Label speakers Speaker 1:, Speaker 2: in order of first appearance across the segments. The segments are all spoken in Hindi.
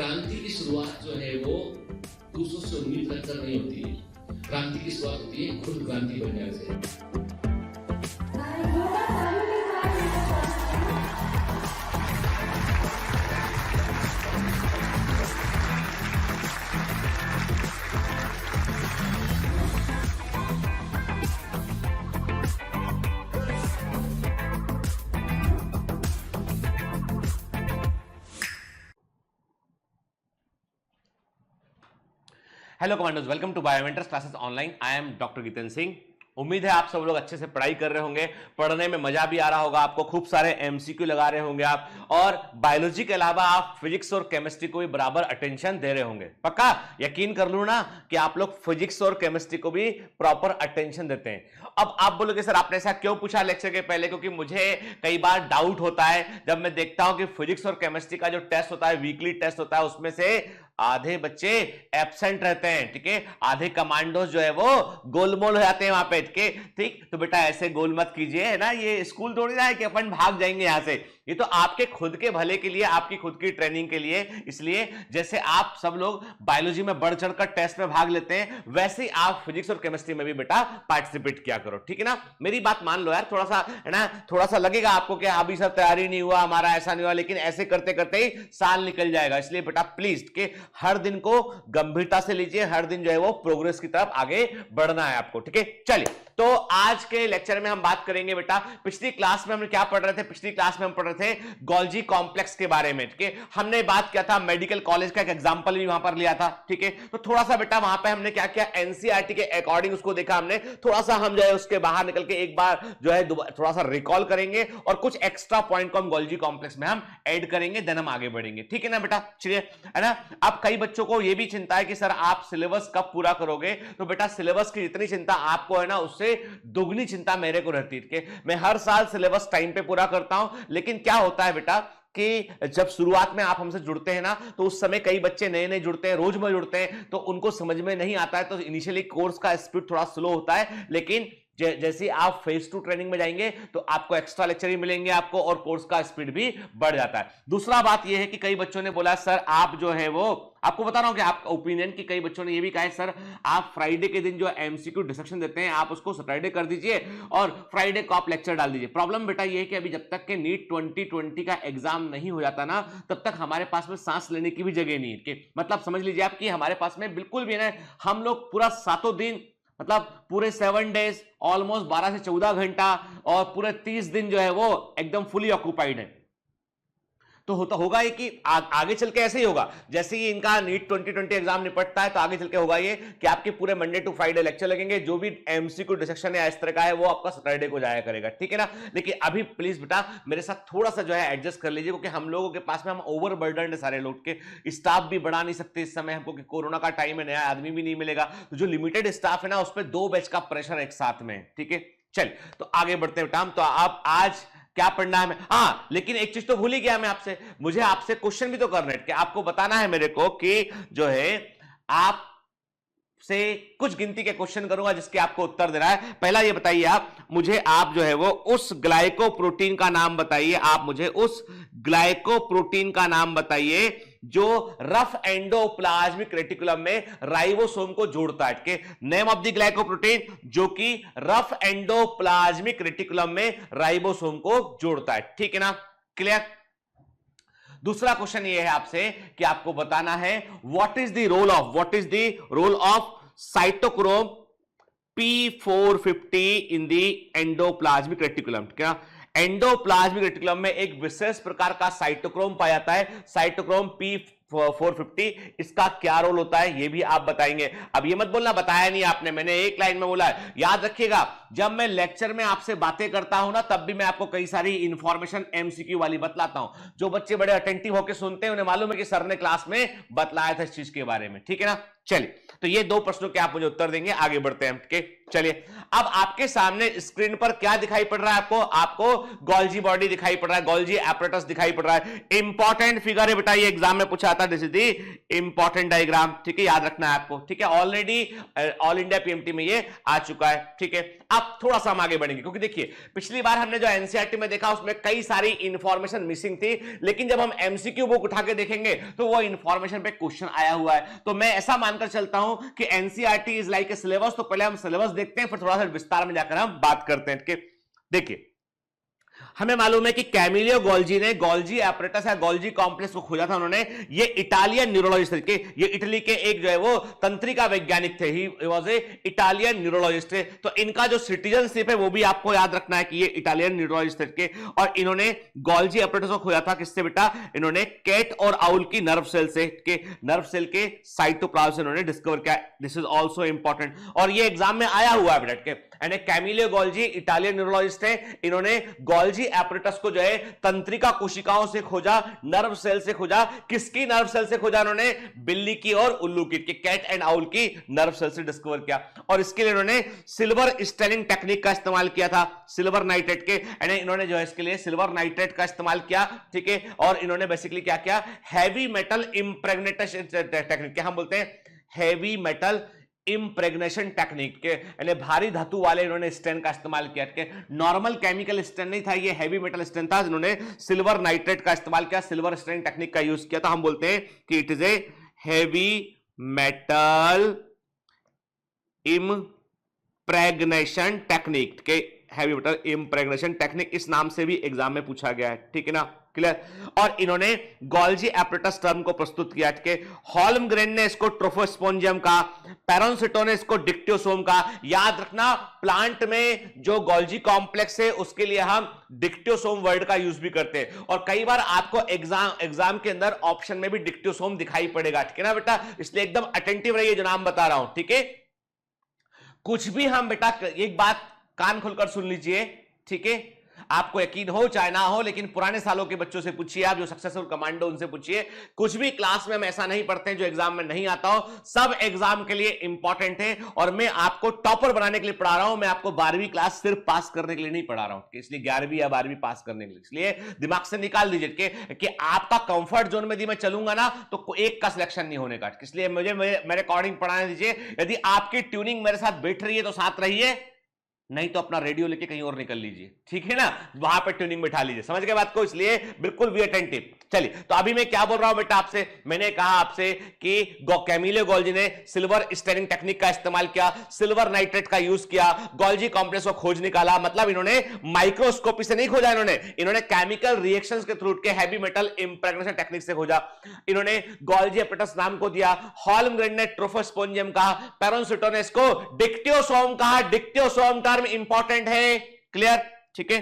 Speaker 1: क्रांति की शुरुआत जो है वो दूसरों से उम्मीद रखकर नहीं होती है। क्रांति की शुरुआत होती है खुद क्रांति बनने से।
Speaker 2: Hello commandos, welcome to Biomentors classes online. I am doctor Jitendra Singh. उम्मीद है आप सब लोग अच्छे से पढ़ाई कर रहे होंगे, पढ़ने में मजा भी आ रहा होगा आपको, खूब सारे एमसीक्यू लगा रहे होंगे आप, और बायोलॉजी के अलावा आप फिजिक्स और केमिस्ट्री को भी बराबर अटेंशन दे रहे होंगे। पक्का यकीन कर लूं ना कि आप लोग फिजिक्स और केमिस्ट्री को भी प्रॉपर अटेंशन देते हैं। अब आप बोलोगे सर आपने ऐसा क्यों पूछा लेक्चर के पहले, क्योंकि मुझे कई बार डाउट होता है जब मैं देखता हूं कि फिजिक्स और केमिस्ट्री का जो टेस्ट होता है, वीकली टेस्ट होता है, उसमें से आधे बच्चे एब्सेंट रहते हैं, ठीक है, आधे कमांडोज जो है वो गोलमोल हो जाते हैं वहां पे, ठीक। तो बेटा ऐसे गोल मत कीजिए, है ना, ये स्कूल थोड़ी ना है कि अपन भाग जाएंगे यहां से, ये तो आपके खुद के भले के लिए, आपकी खुद की ट्रेनिंग के लिए। इसलिए जैसे आप सब लोग बायोलॉजी में बढ़ चढ़कर टेस्ट में भाग लेते हैं, वैसे ही आप फिजिक्स और केमिस्ट्री में भी बेटा पार्टिसिपेट किया करो, ठीक है ना। मेरी बात मान लो यार, थोड़ा सा है ना, थोड़ा सा लगेगा आपको कि अभी सब तैयारी नहीं हुआ हमारा, ऐसा नहीं हुआ, लेकिन ऐसे करते करते ही साल निकल जाएगा। इसलिए बेटा प्लीज के हर दिन को गंभीरता से लीजिए, हर दिन जो है वो प्रोग्रेस की तरफ आगे बढ़ना है आपको, ठीक है। चलिए, तो आज के लेक्चर में हम बात करेंगे बेटा, पिछली क्लास में हम क्या पढ़ रहे थे, पिछली क्लास में हम पढ़ रहे थे गोल्जी कॉम्प्लेक्स के बारे में, ठीक है। हमने बात किया था मेडिकल कॉलेज का एक एग्जांपल भी वहां पर लिया था, ठीक है। तो थोड़ा सा बेटा वहां पे हमने क्या किया, एनसीईआरटी के अकॉर्डिंग उसको देखा हमने, थोड़ा सा हम जो है उसके बाहर निकल के एक बार जो है थोड़ा सा रिकॉल करेंगे, और कुछ एक्स्ट्रा पॉइंट को हम गोल्जी कॉम्प्लेक्स में हम ऐड करेंगे, देन हम आगे बढ़ेंगे, ठीक है ना बेटा। चलिए, है ना। अब कई बच्चों को यह भी चिंता है कि सर आप सिलेबस कब पूरा करोगे, तो बेटा सिलेबस की जितनी चिंता आपको है ना, उससे दुगनी चिंता मेरे को रहती है। मैं हर साल सिलेबस टाइम पे पूरा करता हूं, लेकिन क्या होता है बेटा कि जब शुरुआत में आप हमसे जुड़ते हैं ना, तो उस समय कई बच्चे नए नए जुड़ते हैं, रोज में जुड़ते हैं, तो उनको समझ में नहीं आता है, तो इनिशियली कोर्स का स्पीड थोड़ा स्लो होता है, लेकिन जैसे आप फेज 2 ट्रेनिंग में जाएंगे तो आपको एक्स्ट्रा लेक्चर भी मिलेंगे आपको, और कोर्स का स्पीड भी बढ़ जाता है। दूसरा बात यह है कि कई बच्चों ने बोला सर आप जो है वो, आपको बता रहा हूं कि आपका ओपिनियन की, कई बच्चों ने यह भी कहा है सर आप फ्राइडे के दिन जो एमसीक्यू डिस्कशन देते हैं आप उसको सैटरडे कर दीजिए और फ्राइडे को आप लेक्चर डाल दीजिए। प्रॉब्लम बेटा यह है कि अभी जब तक के नीट 2020 का एग्जाम नहीं हो जाता ना, तब तक हमारे पास में सांस लेने की भी जगह नहीं है। मतलब समझ लीजिए आप कि हमारे पास में बिल्कुल भी ना, हम लोग पूरा 7 दिन, मतलब पूरे 7 डेज, ऑलमोस्ट 12 से 14 घंटा, और पूरे 30 दिन जो है वो एकदम फुली ऑक्यूपाइड है। तो होगा ये कि आगे चल के ऐसे ही होगा, जैसे ही इनका नीट 2020 एग्जाम निपटता है तो आगे चल के होगा ये कि आपके पूरे मंडे टू फ्राइडे लेक्चर लगेंगे, जो भी एमसीक्यू डिस्कशन है इस तरह का है वो आपका सैटरडे को जाया करेगा, ठीक है ना। लेकिन अभी प्लीज बेटा मेरे साथ थोड़ा सा जो है एडजस्ट कर लीजिए, क्योंकि हम लोगों के पास में हम ओवरबर्डन है सारे लोग के, स्टाफ भी बढ़ा नहीं सकते इस समय हमको, कि कोरोना का टाइम है, नया आदमी भी नहीं मिलेगा, तो जो लिमिटेड स्टाफ है ना उस पर 2 बैच का प्रेशर एक साथ में, ठीक है। चल तो आगे बढ़ते हैं बेटा, तो आप आज क्या पढ़ना है। हाँ, लेकिन एक चीज तो भूल ही गया मैं आपसे, मुझे आपसे क्वेश्चन भी तो करना है कि आपको बताना है मेरे को कि जो है आप से कुछ गिनती के क्वेश्चन करूंगा जिसके आपको उत्तर देना है। पहला ये बताइए आप जो है वो उस ग्लाइकोप्रोटीन का नाम बताइए, आप मुझे उस ग्लाइकोप्रोटीन का नाम बताइए जो रफ एंडोप्लाज्मिक रेटिकुलम में राइबोसोम को जोड़ता है, के नेम ऑफ द ग्लाइकोप्रोटीन जो कि रफ एंडोप्लाज्मिक रेटिकुलम में राइबोसोम को जोड़ता है, ठीक है ना, क्लियर। दूसरा क्वेश्चन ये है आपसे कि आपको बताना है what is the role of cytochrome P450 in the endoplasmic reticulum, ठीक है। एंडोप्लाज्मिक रेटिकुलम में एक विशेष प्रकार का साइटोक्रोम पाया जाता है, साइटोक्रोम P450, इसका क्या रोल होता है ये भी आप बताएंगे। अब ये मत बोलना बताया नहीं आपने, मैंने एक लाइन में बोला है। याद रखिएगा जब मैं लेक्चर में आपसे बातें करता हूं ना, तब भी मैं आपको कई सारी इंफॉर्मेशन एमसीक्यू वाली बतलाता हूं। जो बच्चे बड़े अटेंटिव होकर सुनते हैं उन्हें मालूम है कि सर ने क्लास में बतलाया था इस चीज के बारे में, ठीक है ना। चलिए, तो ये 2 प्रश्नों के आप मुझे उत्तर देंगे, आगे बढ़ते हैं, ठीक है। चलिए, अब आपके सामने स्क्रीन पर क्या दिखाई पड़ रहा है आपको गोल्जी बॉडी दिखाई पड़ रहा है, गोल्जी एपरेटस दिखाई पड़ रहा है। इंपॉर्टेंट फिगर है बेटा, ये एग्जाम में पूछा था। था, this is the important diagram, ठीक है, याद रखना है आपको, ठीक है। ऑलरेडी ऑल इंडिया पीएमटी में ये आ चुका है, ठीक है। अब थोड़ा सा हम आगे बढ़ेंगे, क्योंकि देखिए पिछली बार हमने जो एनसीईआरटी में देखा उसमें कई सारी इंफॉर्मेशन मिसिंग थी, लेकिन जब हम एमसीक्यू बुक उठा के देखेंगे तो वो इंफॉर्मेशन पे क्वेश्चन आया हुआ है। तो मैं ऐसा मानकर चलता हूं कि NCERT is like a syllabus. तो पहले हम सिलेबस देखते हैं, फिर थोड़ा सा विस्तार में जाकर हम बात करते हैं। देखिए हमें मालूम है कि कैमिलियो गोल्जी ने गोल्जी एपरेटस या गोल्जी कॉम्प्लेक्स को खोजा था उन्होंने। ये इटालियन न्यूरोलॉजिस्ट थे, ये इटली के एक जो है वो तंत्रिका वैज्ञानिक थे, he was a Italian neurologist थे। तो इनका जो सिटीजनशिप है वो भी आपको याद रखना है कि ये इटालियन न्यूरोलॉजिस्ट थे। और इन्होंने गोल्जी एपरेटस को खोजा था किससे बेटा? इन्होंने कैट और आउल की नर्व सेल से, के नर्व सेल के साइटोप्लाज्म से इन्होंने डिस्कवर किया। दिस इज ऑल्सो इंपॉर्टेंट, और ये एग्जाम में आया हुआ है बेटा। यानी कैमिलियो गोल्जी इटालियन न्यूरोलॉजिस्ट थे, इन्होंने गोल्जी एपरेटस को जो है तंत्रिका कोशिकाओं से खोजा, नर्व सेल से खोजा। किसकी नर्व सेल से खोजा? उन्होंने बिल्ली की और उल्लू की, कैट एंड आउल की नर्व सेल से डिस्कवर किया। और इसके लिए इन्होंने सिल्वर स्टेनिंग टेक्निक का इस्तेमाल किया था, सिल्वर नाइट्रेट के। यानी इन्होंने जो है इसके लिए सिल्वर नाइट्रेट का इस्तेमाल किया, ठीक है। और इन्होंने बेसिकली क्या किया? हैवी मेटल इंप्रेग्नेशन टेक्निक, क्या हम बोलते हैं? हैवी मेटल इंप्रेग्नेशन टेक्निक के, यानी भारी धातु वाले इन्होंने स्टेन का इस्तेमाल किया। नॉर्मल केमिकल स्टेन नहीं था, ये हैवी मेटल स्टेन था। इन्होंने सिल्वर नाइट्रेट का इस्तेमाल किया, सिल्वर स्टेन टेक्निक का यूज किया। तो हम बोलते हैं कि it is a heavy metal impregnation technique के, हैवी मेटल इंप्रेग्नेशन टेक्निक इस नाम से भी एग्जाम में पूछा गया है, ठीक है ना, क्लियर। और इन्होंने गोल्जी एपरेटस टर्म को प्रस्तुत किया, ठीक है। होल्मग्रेन ने इसको ट्रोफोस्पोंजियम का, पेरोनसिटो ने इसको डिक्टियोसोम का। याद रखना प्लांट में जो गोल्जी कॉम्प्लेक्स है उसके लिए हम डिक्टियोसोम वर्ड का यूज भी करते हैं, और कई बार आपको एग्जाम के अंदर ऑप्शन में भी डिक्टियोसोम दिखाई पड़ेगा, ठीक है ना बेटा। इसलिए एकदम अटेंटिव रहिए जो नाम बता रहा हूं, ठीक है। कुछ भी हम बेटा, एक बात कान खोलकर सुन लीजिए, ठीक है। आपको यकीन हो चाहे ना हो, लेकिन पुराने सालों के बच्चों से पूछिए, आप जो सक्सेसफुल कमांडो उनसे पूछिए। कुछ भी क्लास में हम ऐसा नहीं पढ़ते हैं जो एग्जाम में नहीं आता हो, सब एग्जाम के लिए इंपॉर्टेंट है। और मैं आपको टॉपर बनाने के लिए पढ़ा रहा हूं, मैं आपको 12वीं क्लास सिर्फ पास करने के लिए नहीं पढ़ा रहा हूं, इसलिए 11वीं या 12वीं पास करने के लिए। इसलिए दिमाग से निकाल दीजिए कि आपका कंफर्ट जोन में यदि मैं चलूंगा ना तो एक का सिलेक्शन नहीं होने का। इसलिए मुझे मेरे अकॉर्डिंग पढ़ाने दीजिए। यदि आपकी ट्यूनिंग मेरे साथ बैठ रही है तो साथ रहिए, नहीं तो अपना रेडियो लेके कहीं और निकल लीजिए, ठीक है ना, वहां पे ट्यूनिंग बिठा लीजिए। समझ गए बात को? इसलिए बिल्कुल भी अटेंटिव। चलिए, तो अभी मैं क्या बोल रहा हूं बेटा आपसे? मैंने कहा आपसे कि कैमिलियो गोल्जी ने सिल्वर स्टेनिंग टेक्निक का इस्तेमाल किया, सिल्वर नाइट्रेट का यूज किया, गोल्जी कॉम्प्लेक्स को खोज निकाला। मतलब इन्होंने माइक्रोस्कोपी से नहीं खोजा, इन्होंने केमिकल रिएक्शंस के थ्रू के हैवी मेटल इंप्रेग्नेशन टेक्निक से खोजा। इन्होंने गोल्जी एपरेटस नाम को दिया, होल्मग्रेन ने ट्रोफोस्पोंजियम कहा, पेरोनसिटो ने इसको डिक्टियोसोम कहा। डिक्टियोसोम टर्म इंपॉर्टेंट है, क्लियर, ठीक है।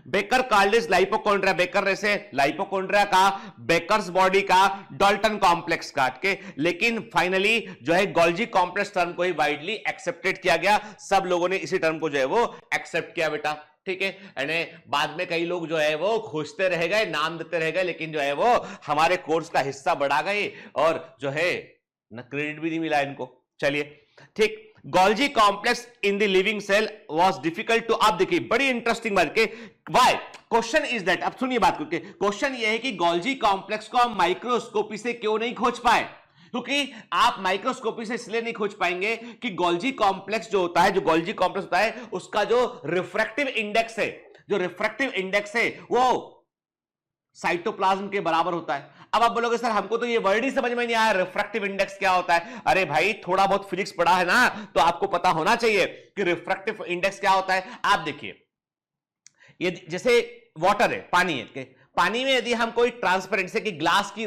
Speaker 2: बेकर कार्डिस लाइपोकॉन्ड्रिया, बेकर ने से लाइपोकॉन्ड्रिया का, बेकर्स बॉडी का, डाल्टन कॉम्प्लेक्स का, ठीक है। लेकिन फाइनली जो है गोल्जी कॉम्प्लेक्स टर्म को ही वाइडली एक्सेप्टेड किया गया। सब लोगों ने इसी टर्म को जो है वो एक्सेप्ट किया बेटा, ठीक है। यानी बाद में कई लोग जो है वो खोजते रह गए, नाम देते रह गए, लेकिन जो है वो हमारे कोर्स का हिस्सा बढ़ा गए और जो है ना क्रेडिट भी नहीं मिला इनको। चलिए, ठीक। Golgi complex in the living cell was difficult to, आप देखिए बड़ी इंटरेस्टिंग बात के, व्हाई क्वेश्चन इज दैट। अब सुनिए बात करके, क्वेश्चन ये है कि गोल्जी कॉम्प्लेक्स को हम माइक्रोस्कोपी से क्यों नहीं खोज पाए? क्योंकि आप माइक्रोस्कोपी से इसलिए नहीं खोज पाएंगे कि गोल्जी कॉम्प्लेक्स जो होता है, जो गोल्जी कॉम्प्लेक्स होता है, उसका जो रिफ्रैक्टिव इंडेक्स है, जो रिफ्रैक्टिव इंडेक्स है वो साइटोप्लाज्म के बराबर होता है। अब आप बोलोगे सर हमको तो ये वर्ड ही समझ में नहीं आया, रिफ्रैक्टिव इंडेक्स क्या होता है? अरे भाई थोड़ा बहुत फिजिक्स पढ़ा है ना, तो आपको पता होना चाहिए कि रिफ्रैक्टिव इंडेक्स क्या होता है। आप देखिए, ये जैसे वाटर है, पानी है, पानी में यदि हम कोई ट्रांसपेरेंट से कि ग्लास की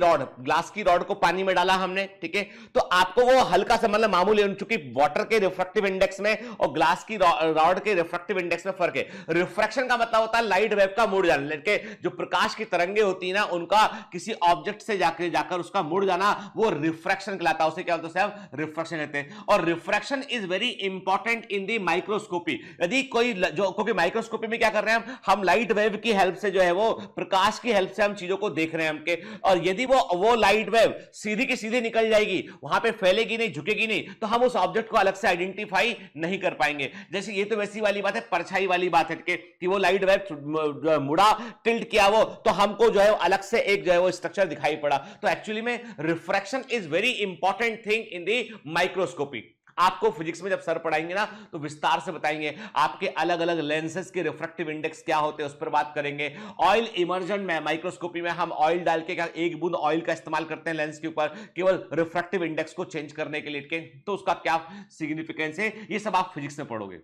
Speaker 2: रॉड को पानी में डाला हमने, ठीक है, तो आपको वो हल्का सा मतलब मामूली, चूंकि वाटर के रिफ्रैक्टिव इंडेक्स में और ग्लास की रॉड के रिफ्रैक्टिव इंडेक्स में फर्क है। रिफ्रैक्शन का मतलब होता है लाइट वेव का मुड़ जाना, लेकिन जो प्रकाश की तरंगे होती है ना, उनका किसी ऑब्जेक्ट से जाकर उसका मुड़ जाना, वो रिफ्रैक्शन कहलाता है। उसे क्या बोलते हैं? हम रिफ्रैक्शन कहते हैं। और refraction is very important in the microscopy. यदि कोई, जो क्योंकि माइक्रोस्कोपी में क्या कर रहे हैं हम लाइट वेव की हेल्प से जो है वो प्रकाश ग्लास की हेल्प से हम चीजों को देख रहे हैं हमके, और यदि वो लाइट वेव सीधी की सीधी निकल जाएगी, वहां पे फैलेगी नहीं, झुकेगी नहीं, तो हम उस ऑब्जेक्ट को अलग से आइडेंटिफाई नहीं कर पाएंगे। जैसे ये तो वैसी वाली बात है, परछाई वाली बात है कि वो लाइट वेव मुड़ा, टिल्ट किया वो, तो हमको जो है अलग से एक जो है वो स्ट्रक्चर दिखाई पड़ा। तो एक्चुअली में refraction is very important thing in the microscopy. आपको फिजिक्स में जब सर पढ़ाएंगे ना तो विस्तार से बताएंगे, आपके अलग अलग लेंसेज के रिफ्रैक्टिव इंडेक्स क्या होते हैं उस पर बात करेंगे। ऑयल इमर्जन में माइक्रोस्कोपी में हम ऑयल डाल के क्या एक बूंद ऑयल का इस्तेमाल करते हैं लेंस के ऊपर केवल रिफ्रैक्टिव इंडेक्स को चेंज करने के लिए, तो उसका क्या सिग्निफिकेंस है, ये सब आप फिजिक्स में पढ़ोगे।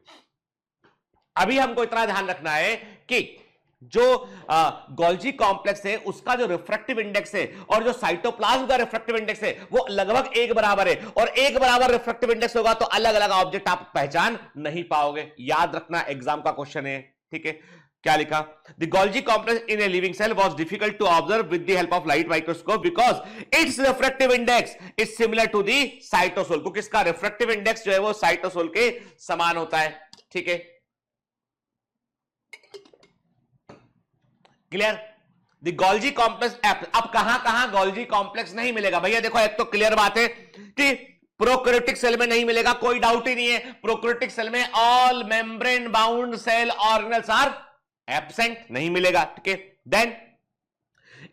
Speaker 2: अभी हमको इतना ध्यान रखना है कि जो गोल्जी कॉम्प्लेक्स है उसका जो रिफ्रैक्टिव इंडेक्स है और जो साइटोप्लाज्म का रिफ्रैक्टिव इंडेक्स है वो लगभग एक बराबर है, और एक बराबर रिफ्रैक्टिव इंडेक्स होगा तो अलग अलग ऑब्जेक्ट आप पहचान नहीं पाओगे। याद रखना, एग्जाम का क्वेश्चन है, ठीक है। क्या लिखा? The Golgi complex in a living cell was difficult to observe with the help of light microscope because its refractive index is similar to the cytosol, क्योंकि इसका रिफ्रैक्टिव इंडेक्स जो है वो साइटोसोल के समान होता है, ठीक है। क्लियर? द गोल्जी कॉम्प्लेक्स, अब कहां कहां गोल्जी कॉम्प्लेक्स नहीं मिलेगा भैया? देखो एक तो क्लियर बात है कि प्रोकैरियोटिक सेल में नहीं मिलेगा, कोई डाउट ही नहीं है। प्रोकैरियोटिक सेल में all membrane bound cell organelles are absent, नहीं मिलेगा, ठीक है। Then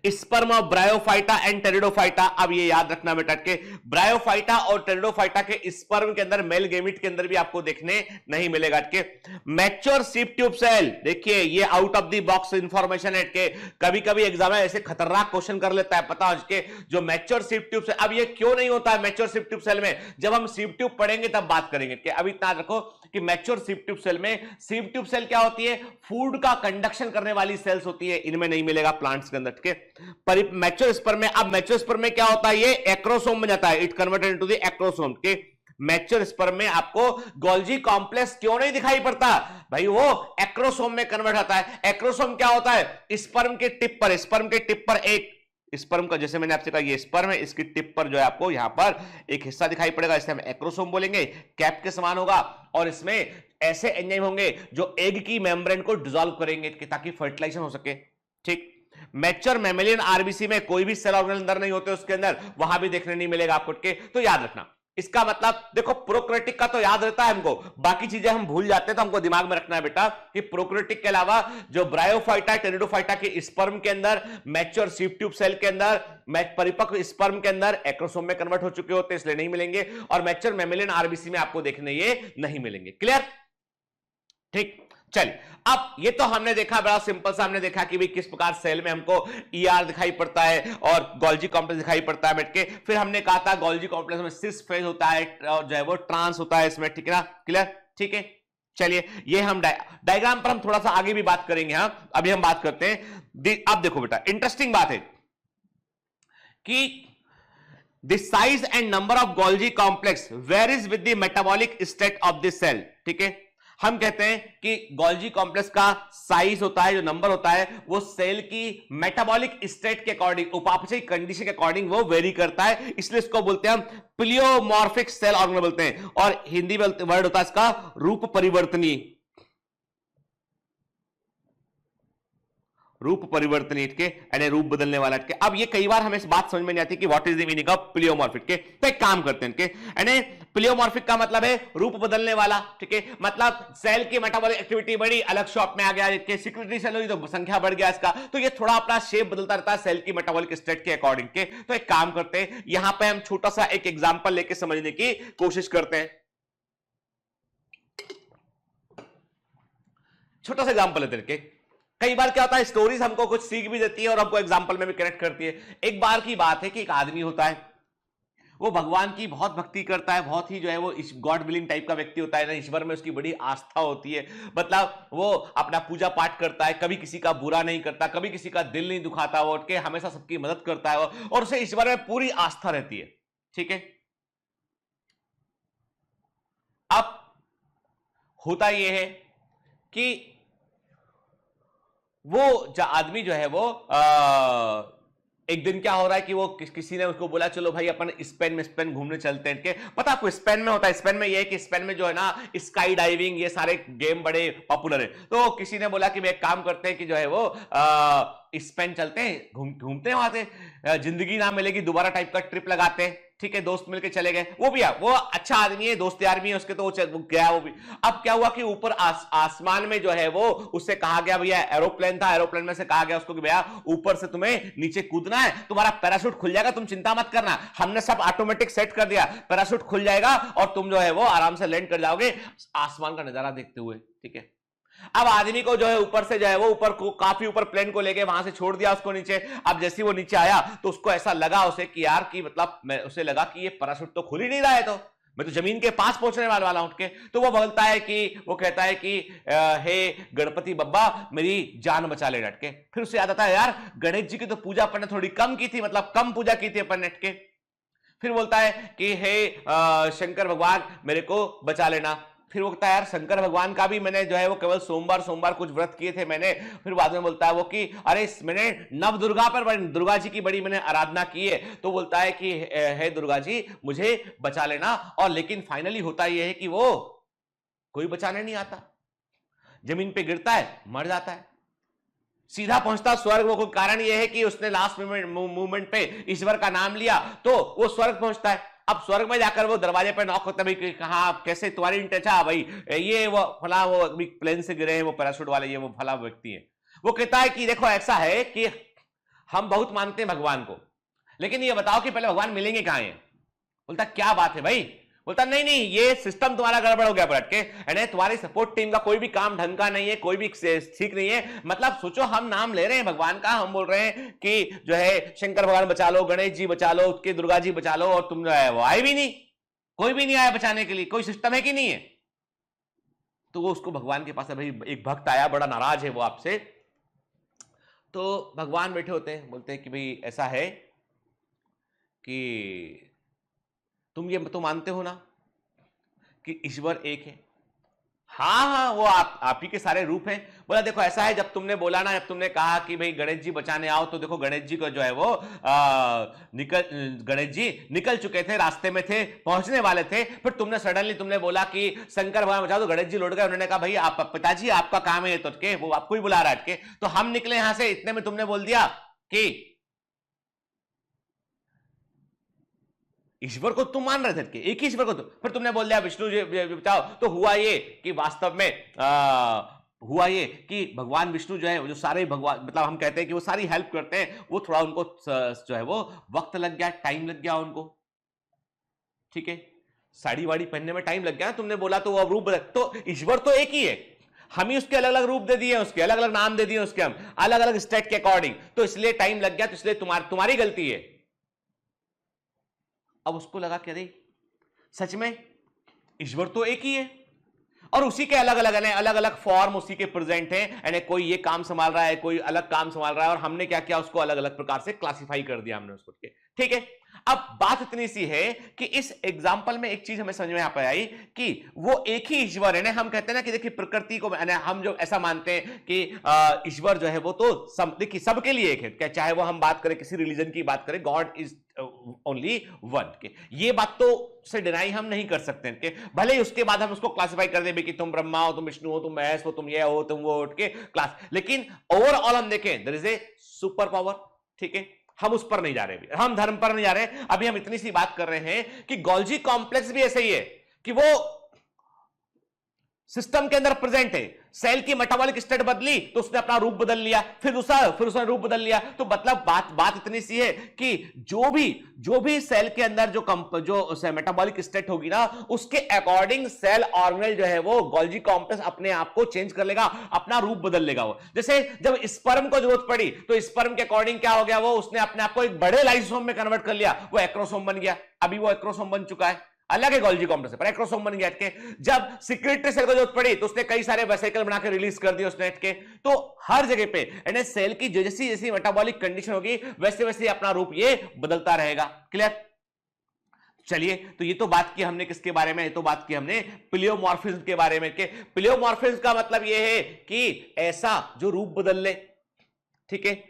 Speaker 2: sperm of bryophyta and pteridophyta, अब ये याद रखना बेटा के ब्रायोफाइटा और टेरिडोफाइटा के स्पर्म के अंदर मेल गेमिट के अंदर भी आपको देखने नहीं मिलेगा के। मैच्योर सीप ट्यूब सेल, देखिए ये out of the box information है के, कभी कभी एग्जाम में ऐसे खतरनाक क्वेश्चन कर लेता है, पता हो के जो मैच्योर सीप ट्यूब सेल, अब ये क्यों नहीं होता है मैच्योर सीप ट्यूब सेल में, जब हम सीप ट्यूब पढ़ेंगे तब बात करेंगे के। अभी इतना रखो कि मैच्योर सीप ट्यूब सेल में, सीप ट्यूब सेल क्या होती है? फूड का कंडक्शन करने वाली सेल्स होती है, इनमें नहीं मिलेगा प्लांट्स के अंदर, ठीक है। मैच्योर स्पर्म में, अब मैच्योर स्पर्म में क्या होता है? ये एक्रोसोम में जाता है, it converted into the acrosome के। मैच्योर स्पर्म में आपको गोल्जी कॉम्प्लेक्स क्यों नहीं दिखाई पड़ता भाई? वो एक्रोसोम में कन्वर्ट होता है। एक्रोसोम क्या होता है? स्पर्म के टिप पर, स्पर्म के टिप पर एक स्पर्म का, जैसे मैंने आपसे कहा ये स्पर्म है, इसकी टिप पर जो है आपको यहां पर एक हिस्सा दिखाई पड़ेगा, इसे हम एक्रोसोम बोलेंगे, कैप के समान होगा, और इसमें ऐसे एंजाइम होंगे जो एग की मेम्ब्रेन को डिसॉल्व करेंगे ताकि फर्टिलाइजेशन हो सके, ठीक। मैच्योर मैमेलियन आरबीसी में कोई भी सेल ऑर्गेनल अंदर नहीं होते उसके अंदर, वहां भी देखने नहीं मिलेगा आपको के। तो याद रखना, इसका मतलब देखो प्रोकैरियोटिक का तो याद रहता है हमको, बाकी चीजें हम भूल जाते हैं, तो हमको दिमाग में रखना है बेटा कि प्रोकैरियोटिक के अलावा जो ब्रायोफाइटा टेरिडोफाइटा के स्पर्म के अंदर, मैच्योर सीप ट्यूब सेल के अंदर, परिपक्व स्पर्म के अंदर एक्रोसोम में कन्वर्ट हो चुके होते हैं, इसलिए नहीं मिलेंगे, और मैच्योर मैमेलियन आरबीसी में आपको देखने ये नहीं मिलेंगे। क्लियर? ठीक, चलिए अब ये तो हमने देखा, बड़ा सिंपल सा हमने देखा कि भाई किस प्रकार सेल में हमको ईआर दिखाई पड़ता है और गोल्जी कॉम्प्लेक्स दिखाई पड़ता है बैठ के। फिर हमने कहा था गोल्जी कॉम्प्लेक्स में सिस फेज होता है और जो है वो ट्रांस होता है इसमें, ठीक है ना? क्लियर? ठीक है, चलिए ये हम डायग्राम पर हम थोड़ा सा आगे भी बात करेंगे। हाँ, अभी हम बात करते हैं। अब देखो बेटा, इंटरेस्टिंग बात है कि the size and number of Golgi complex varies with the metabolic state of the cell, ठीक है। हम कहते हैं कि गोल्जी कॉम्प्लेक्स का साइज होता है, जो नंबर होता है वो सेल की मेटाबॉलिक स्टेट के अकॉर्डिंग, उपापचयी कंडीशन के अकॉर्डिंग वो वेरी करता है, इसलिए इसको बोलते हैं हम प्लियोमॉर्फिक सेल ऑर्गेनल बोलते हैं, और हिंदी में वर्ड होता है इसका रूप परिवर्तनी, रूप परिवर्तन के यानी रूप बदलने वाला के। अब ये कई बार हमें इस बात समझ में नहीं आती कि what is the meaning of pleomorphic के। तो एक काम करते हैं के, यानी प्लियोमॉर्फिक का मतलब है रूप बदलने वाला, ठीक है। मतलब सेल की मेटाबॉलिक एक्टिविटी बढ़ी, अलग शॉप में आ गया, के सिक्रेटरी सेल हुई तो संख्या बढ़ गया इसका, तो ये थोड़ा अपना शेप बदलता रहता है सेल की मेटाबॉलिक स्टेट के अकॉर्डिंग के। तो एक काम करते हैं, यहां पे हम छोटा सा एक एग्जांपल लेके समझने की कोशिश करते हैं। छोटा सा एग्जांपल लेते हैं। कई बार क्या होता है, स्टोरीज हमको कुछ सीख भी देती है और हमको एग्जाम्पल में भी कनेक्ट करती है। एक बार की बात है कि एक आदमी होता है, वो भगवान की बहुत भक्ति करता है, बहुत ही जो है वो गॉड विलिंग टाइप का व्यक्ति होता है ना, ईश्वर में उसकी बड़ी आस्था होती है। मतलब वो अपना पूजा पाठ करता है, कभी किसी का बुरा नहीं करता, कभी किसी का दिल नहीं दुखाता, वो उठ के हमेशा सबकी मदद करता है और उसे ईश्वर में पूरी आस्था रहती है, ठीक है। अब होता यह है कि वो आदमी जो है वो एक दिन क्या हो रहा है कि वो किसी ने उसको बोला चलो भाई अपन स्पेन घूमने चलते हैं। पता आपको स्पेन में होता है, स्पेन में ये है कि स्पेन में जो है ना स्काई डाइविंग ये सारे गेम बड़े पॉपुलर है। तो किसी ने बोला कि भाई एक काम करते हैं कि जो है वो स्पेन चलते हैं, घूमते हैं वहां से, जिंदगी ना मिलेगी दोबारा टाइप का ट्रिप लगाते हैं। ठीक है, दोस्त मिलके चले गए। वो भी वो अच्छा आदमी है, दोस्त यार भी है उसके, तो वो गया वो भी। अब क्या हुआ कि ऊपर आसमान में जो है वो उससे कहा गया, भैया एरोप्लेन था, एरोप्लेन में से कहा गया उसको कि भैया ऊपर से तुम्हें नीचे कूदना है, तुम्हारा पैराशूट खुल जाएगा, तुम चिंता मत करना, हमने सब ऑटोमेटिक सेट कर दिया, पैराशूट खुल जाएगा और तुम जो है वो आराम से लैंड कर जाओगे आसमान का नजारा देखते हुए। ठीक है, अब आदमी को जो है ऊपर से जो है वो ऊपर को काफी ऊपर प्लेन को लेके वहां से छोड़ दिया उसको नीचे। अब जैसे वो नीचे आया तो उसको ऐसा लगा उसे कि यार कि मतलब उसे लगा कि ये पैराशूट तो खुल ही नहीं रहा है, तो मैं तो जमीन के पास पहुंचने वाला उठ के। तो वो बोलता है कि वो कहता है कि हे गणपति बब्बा मेरी जान बचा ले डट के। फिर उसे याद आता है यार गणेश जी की तो पूजा अपन ने थोड़ी कम की थी, मतलब कम पूजा की थी अपन ने के। फिर बोलता है कि हे शंकर भगवान मेरे को बचा लेना। फिर वो कहता है यार शंकर भगवान का भी मैंने जो है वो केवल सोमवार कुछ व्रत किए थे मैंने। फिर बाद में बोलता है वो कि अरे मैंने नव दुर्गा पर दुर्गा जी की बड़ी मैंने आराधना की है। तो बोलता है कि हे दुर्गा जी मुझे बचा लेना। और लेकिन फाइनली होता यह है कि वो कोई बचाने नहीं आता, जमीन पे गिरता है, मर जाता है, सीधा पहुंचता स्वर्ग। वो कोई कारण यह है कि उसने लास्ट मूवमेंट पे ईश्वर का नाम लिया तो वो स्वर्ग पहुंचता है। अब स्वर्ग में जाकर वो दरवाजे पर नॉक होता है, भाई कहाँ कैसे तुम्हारी इंटेंशन, भाई ये वो फला वो अभी प्लेन से गिरे हैं वो पैराशूट वाले, ये वो फला व्यक्ति है। वो कहता है कि देखो ऐसा है कि हम बहुत मानते हैं भगवान को, लेकिन ये बताओ कि पहले भगवान मिलेंगे कहाँ हैं। बोलता क्या बात है भाई, बोलता नहीं ये सिस्टम तुम्हारा गड़बड़ हो गया पलट के, यानी तुम्हारी सपोर्ट टीम का कोई भी काम ढंग का नहीं है, कोई भी ठीक नहीं है। मतलब सोचो हम नाम ले रहे हैं भगवान का, हम बोल रहे हैं कि जो है शंकर भगवान बचा लो, गणेश जी बचा लो, उसके दुर्गा जी बचा लो, और तुम जो है वो आए भी नहीं, कोई भी नहीं आया बचाने के लिए, कोई सिस्टम है कि नहीं है। तो वो उसको भगवान के पास भाई एक भक्त आया, बड़ा नाराज है वो आपसे। तो भगवान बैठे होते हैं, बोलते हैं कि भाई ऐसा है कि तुम ये तो मानते हो ना कि ईश्वर एक है। हाँ वो आप ही के सारे रूप हैं। बोला देखो ऐसा है, जब तुमने बोला ना, जब तुमने कहा कि भाई गणेश जी बचाने आओ, तो देखो गणेश जी को जो है वो गणेश जी निकल चुके थे, रास्ते में थे, पहुंचने वाले थे। फिर तुमने सडनली तुमने बोला कि शंकर भगवान बचाओ, तो गणेश जी लौट गए। उन्होंने कहा भाई आप पिताजी आपका काम है तो के वो आपको ही बुला रहा है, तो हम निकले यहां से। इतने में तुमने बोल दिया कि ईश्वर को तुम मान रहे थे, एक ही ईश्वर को। फिर तुमने बोल दिया विष्णु जी बचाओ। तो हुआ ये कि वास्तव में हुआ ये कि भगवान विष्णु जो है, जो सारे भगवान, मतलब हम कहते हैं कि वो सारी हेल्प करते हैं, वो थोड़ा उनको जो है वो वक्त लग गया, टाइम लग गया उनको। ठीक है, साड़ी वाड़ी पहनने में टाइम लग गया, तुमने बोला तो वो अब रूप बदल। तो ईश्वर तो एक ही है, हम ही उसके अलग अलग रूप दे दिए, उसके अलग अलग नाम दे दिए, उसके हम अलग अलग स्टेट के अकॉर्डिंग, तो इसलिए टाइम लग गया, तो इसलिए तुम्हारी गलती है। अब उसको लगा कि अरे सच में ईश्वर तो एक ही है, और उसी के अलग अलग फॉर्म उसी के प्रेजेंट हैं, यानी कोई ये काम संभाल रहा है, कोई अलग काम संभाल रहा है, और हमने क्या किया, उसको अलग अलग प्रकार से क्लासिफाई कर दिया हमने उसको। ठीक है, अब बात इतनी सी है कि इस एग्जाम्पल में एक चीज हमें समझ में यहां पर आई कि वो एक ही ईश्वर है ना। हम कहते हैं ना कि देखिए प्रकृति को हम जो ऐसा मानते हैं कि ईश्वर जो है वो तो देखिए सबके लिए एक है, क्या चाहे वो हम बात करें किसी रिलीजन की बात करें, गॉड इज ओनली वन के, ये बात तो से डिनाई हम नहीं कर सकते कि भले ही उसके बाद हम उसको क्लासिफाई कर दे कि तुम ब्रह्मा हो, तुम विष्णु हो, तुम महेश हो, तुम ये हो, तुम वो उठ के क्लास, लेकिन ओवरऑल हम देखें there is a super power. ठीक है, हम उस पर नहीं जा रहे, हम धर्म पर नहीं जा रहे, अभी हम इतनी सी बात कर रहे हैं कि गोल्जी कॉम्प्लेक्स भी ऐसे ही है कि वो सिस्टम के अंदर प्रेजेंट है। सेल की मेटाबॉलिक स्टेट बदली तो उसने अपना रूप बदल लिया, फिर उसने रूप बदल लिया। तो मतलब बात इतनी सी है कि जो भी सेल के अंदर जो मेटाबॉलिक स्टेट होगी ना, उसके अकॉर्डिंग सेल ऑर्गेनेल जो है वो गोल्जी कॉम्प्लेक्स अपने आप को चेंज कर लेगा, अपना रूप बदल लेगा। वो जैसे जब स्पर्म को जरूरत पड़ी तो स्पर्म के अकॉर्डिंग क्या हो गया, वो उसने अपने आप को एक बड़े लाइसोम में कन्वर्ट कर लिया, वो एक्रोसोम बन गया। अभी वो एक्रोसोम बन चुका है, अलग है गोल्जी कॉम्प्लेक्स पर एक्रोसोम बन गया के। जब सिक्रेटरी सेल को जरूरत पड़ी तो उसने कई सारे वेसिकल बना के रिलीज कर दिए उसने के। तो हर जगह पे यानी सेल की जैसी जैसी मेटाबॉलिक कंडीशन होगी वैसे वैसे अपना रूप ये बदलता रहेगा। क्लियर? चलिए, तो ये तो बात की हमने किसके बारे में, ये तो बात की हमने प्लियोमॉर्फिज्म के बारे में। प्लियोमॉर्फिज्म का मतलब ये है कि ऐसा जो रूप बदल ले। ठीक है,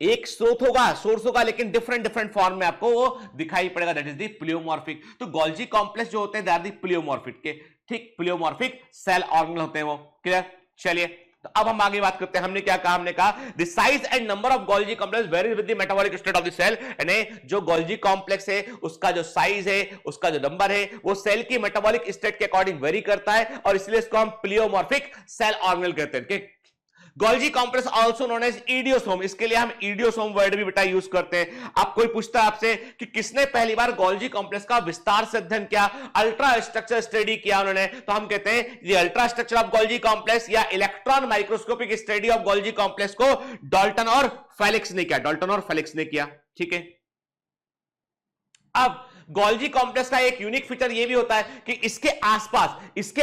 Speaker 2: एक स्रोत होगा, सोर्स होगा, लेकिन डिफरेंट डिफरेंट फॉर्म में आपको वो दिखाई पड़ेगा, दैट इज द प्लियोमॉर्फिक। तो गोल्जी कॉम्प्लेक्स जो होते हैं दे आर द प्लियोमॉर्फिक के, ठीक, प्लियोमॉर्फिक सेल ऑर्गेनल होते हैं वो। क्लियर? चलिए, तो अब हम आगे बात करते हैं। हमने क्या कहा? हमने कहा the size and number of Golgi complex varies with the metabolic state of the cell, यानी जो गोल्जी कॉम्प्लेक्स है उसका जो साइज है, उसका जो नंबर है, वो सेल की मेटाबॉलिक स्टेट के अकॉर्डिंग वेरी करता है, और इसलिए इसको हम प्लियोमॉर्फिक सेल ऑर्गेनल कहते हैं। Golgi complex also known as idiosome, इसके लिए हम इडियोसोम वर्ड भी बेटा यूज करते हैं। आप कोई पूछता है आपसे कि किसने पहली बार गोल्जी कॉम्प्लेक्स का विस्तार से अध्ययन किया, अल्ट्रा स्ट्रक्चर स्टडी किया उन्होंने, तो हम कहते हैं ये ultra structure of Golgi complex या electron microscopic study of Golgi complex को डाल्टन और फेलिक्स ने किया, डाल्टन और फेलिक्स ने किया। ठीक है, अब गोल्जी कॉम्प्लेक्स का एक यूनिक फीचर यह भी होता है कि इसके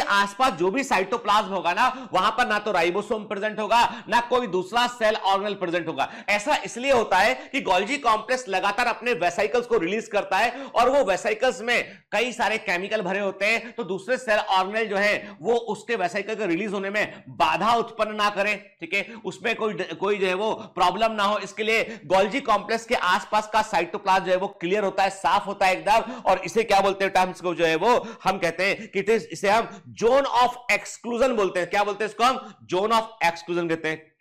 Speaker 2: आसपास जो भी साइटोप्लाज्म होगा ना, वहां पर ना तो राइबोसोम प्रेजेंट होगा, ना कोई दूसरा सेल ऑर्गेनल प्रेजेंट होगा। ऐसा इसलिए होता है कि गोल्जी कॉम्प्लेक्स लगातार अपने वेसिकल्स को रिलीज करता है, और वो वेसिकल्स में कई सारे केमिकल भरे होते हैं, तो दूसरे सेल ऑर्गेनल जो है वो उसके वेसिकल के रिलीज होने में बाधा उत्पन्न ना करें। ठीक है, उसमें कोई जो है वो प्रॉब्लम ना हो, इसके लिए गोल्जी कॉम्प्लेक्स के आसपास का साइटोप्लाज्म जो है वो क्लियर होता है, साफ होता है एकदम। और इसे क्या बोलते हैं टर्म्स को जो है वो हम कहते हैं कि इसे हम जोन ऑफ एक्सक्लूजन बोलते हैं। क्या बोलते हैं इसको? हम जोन ऑफ एक्सक्लूजन कहते हैं।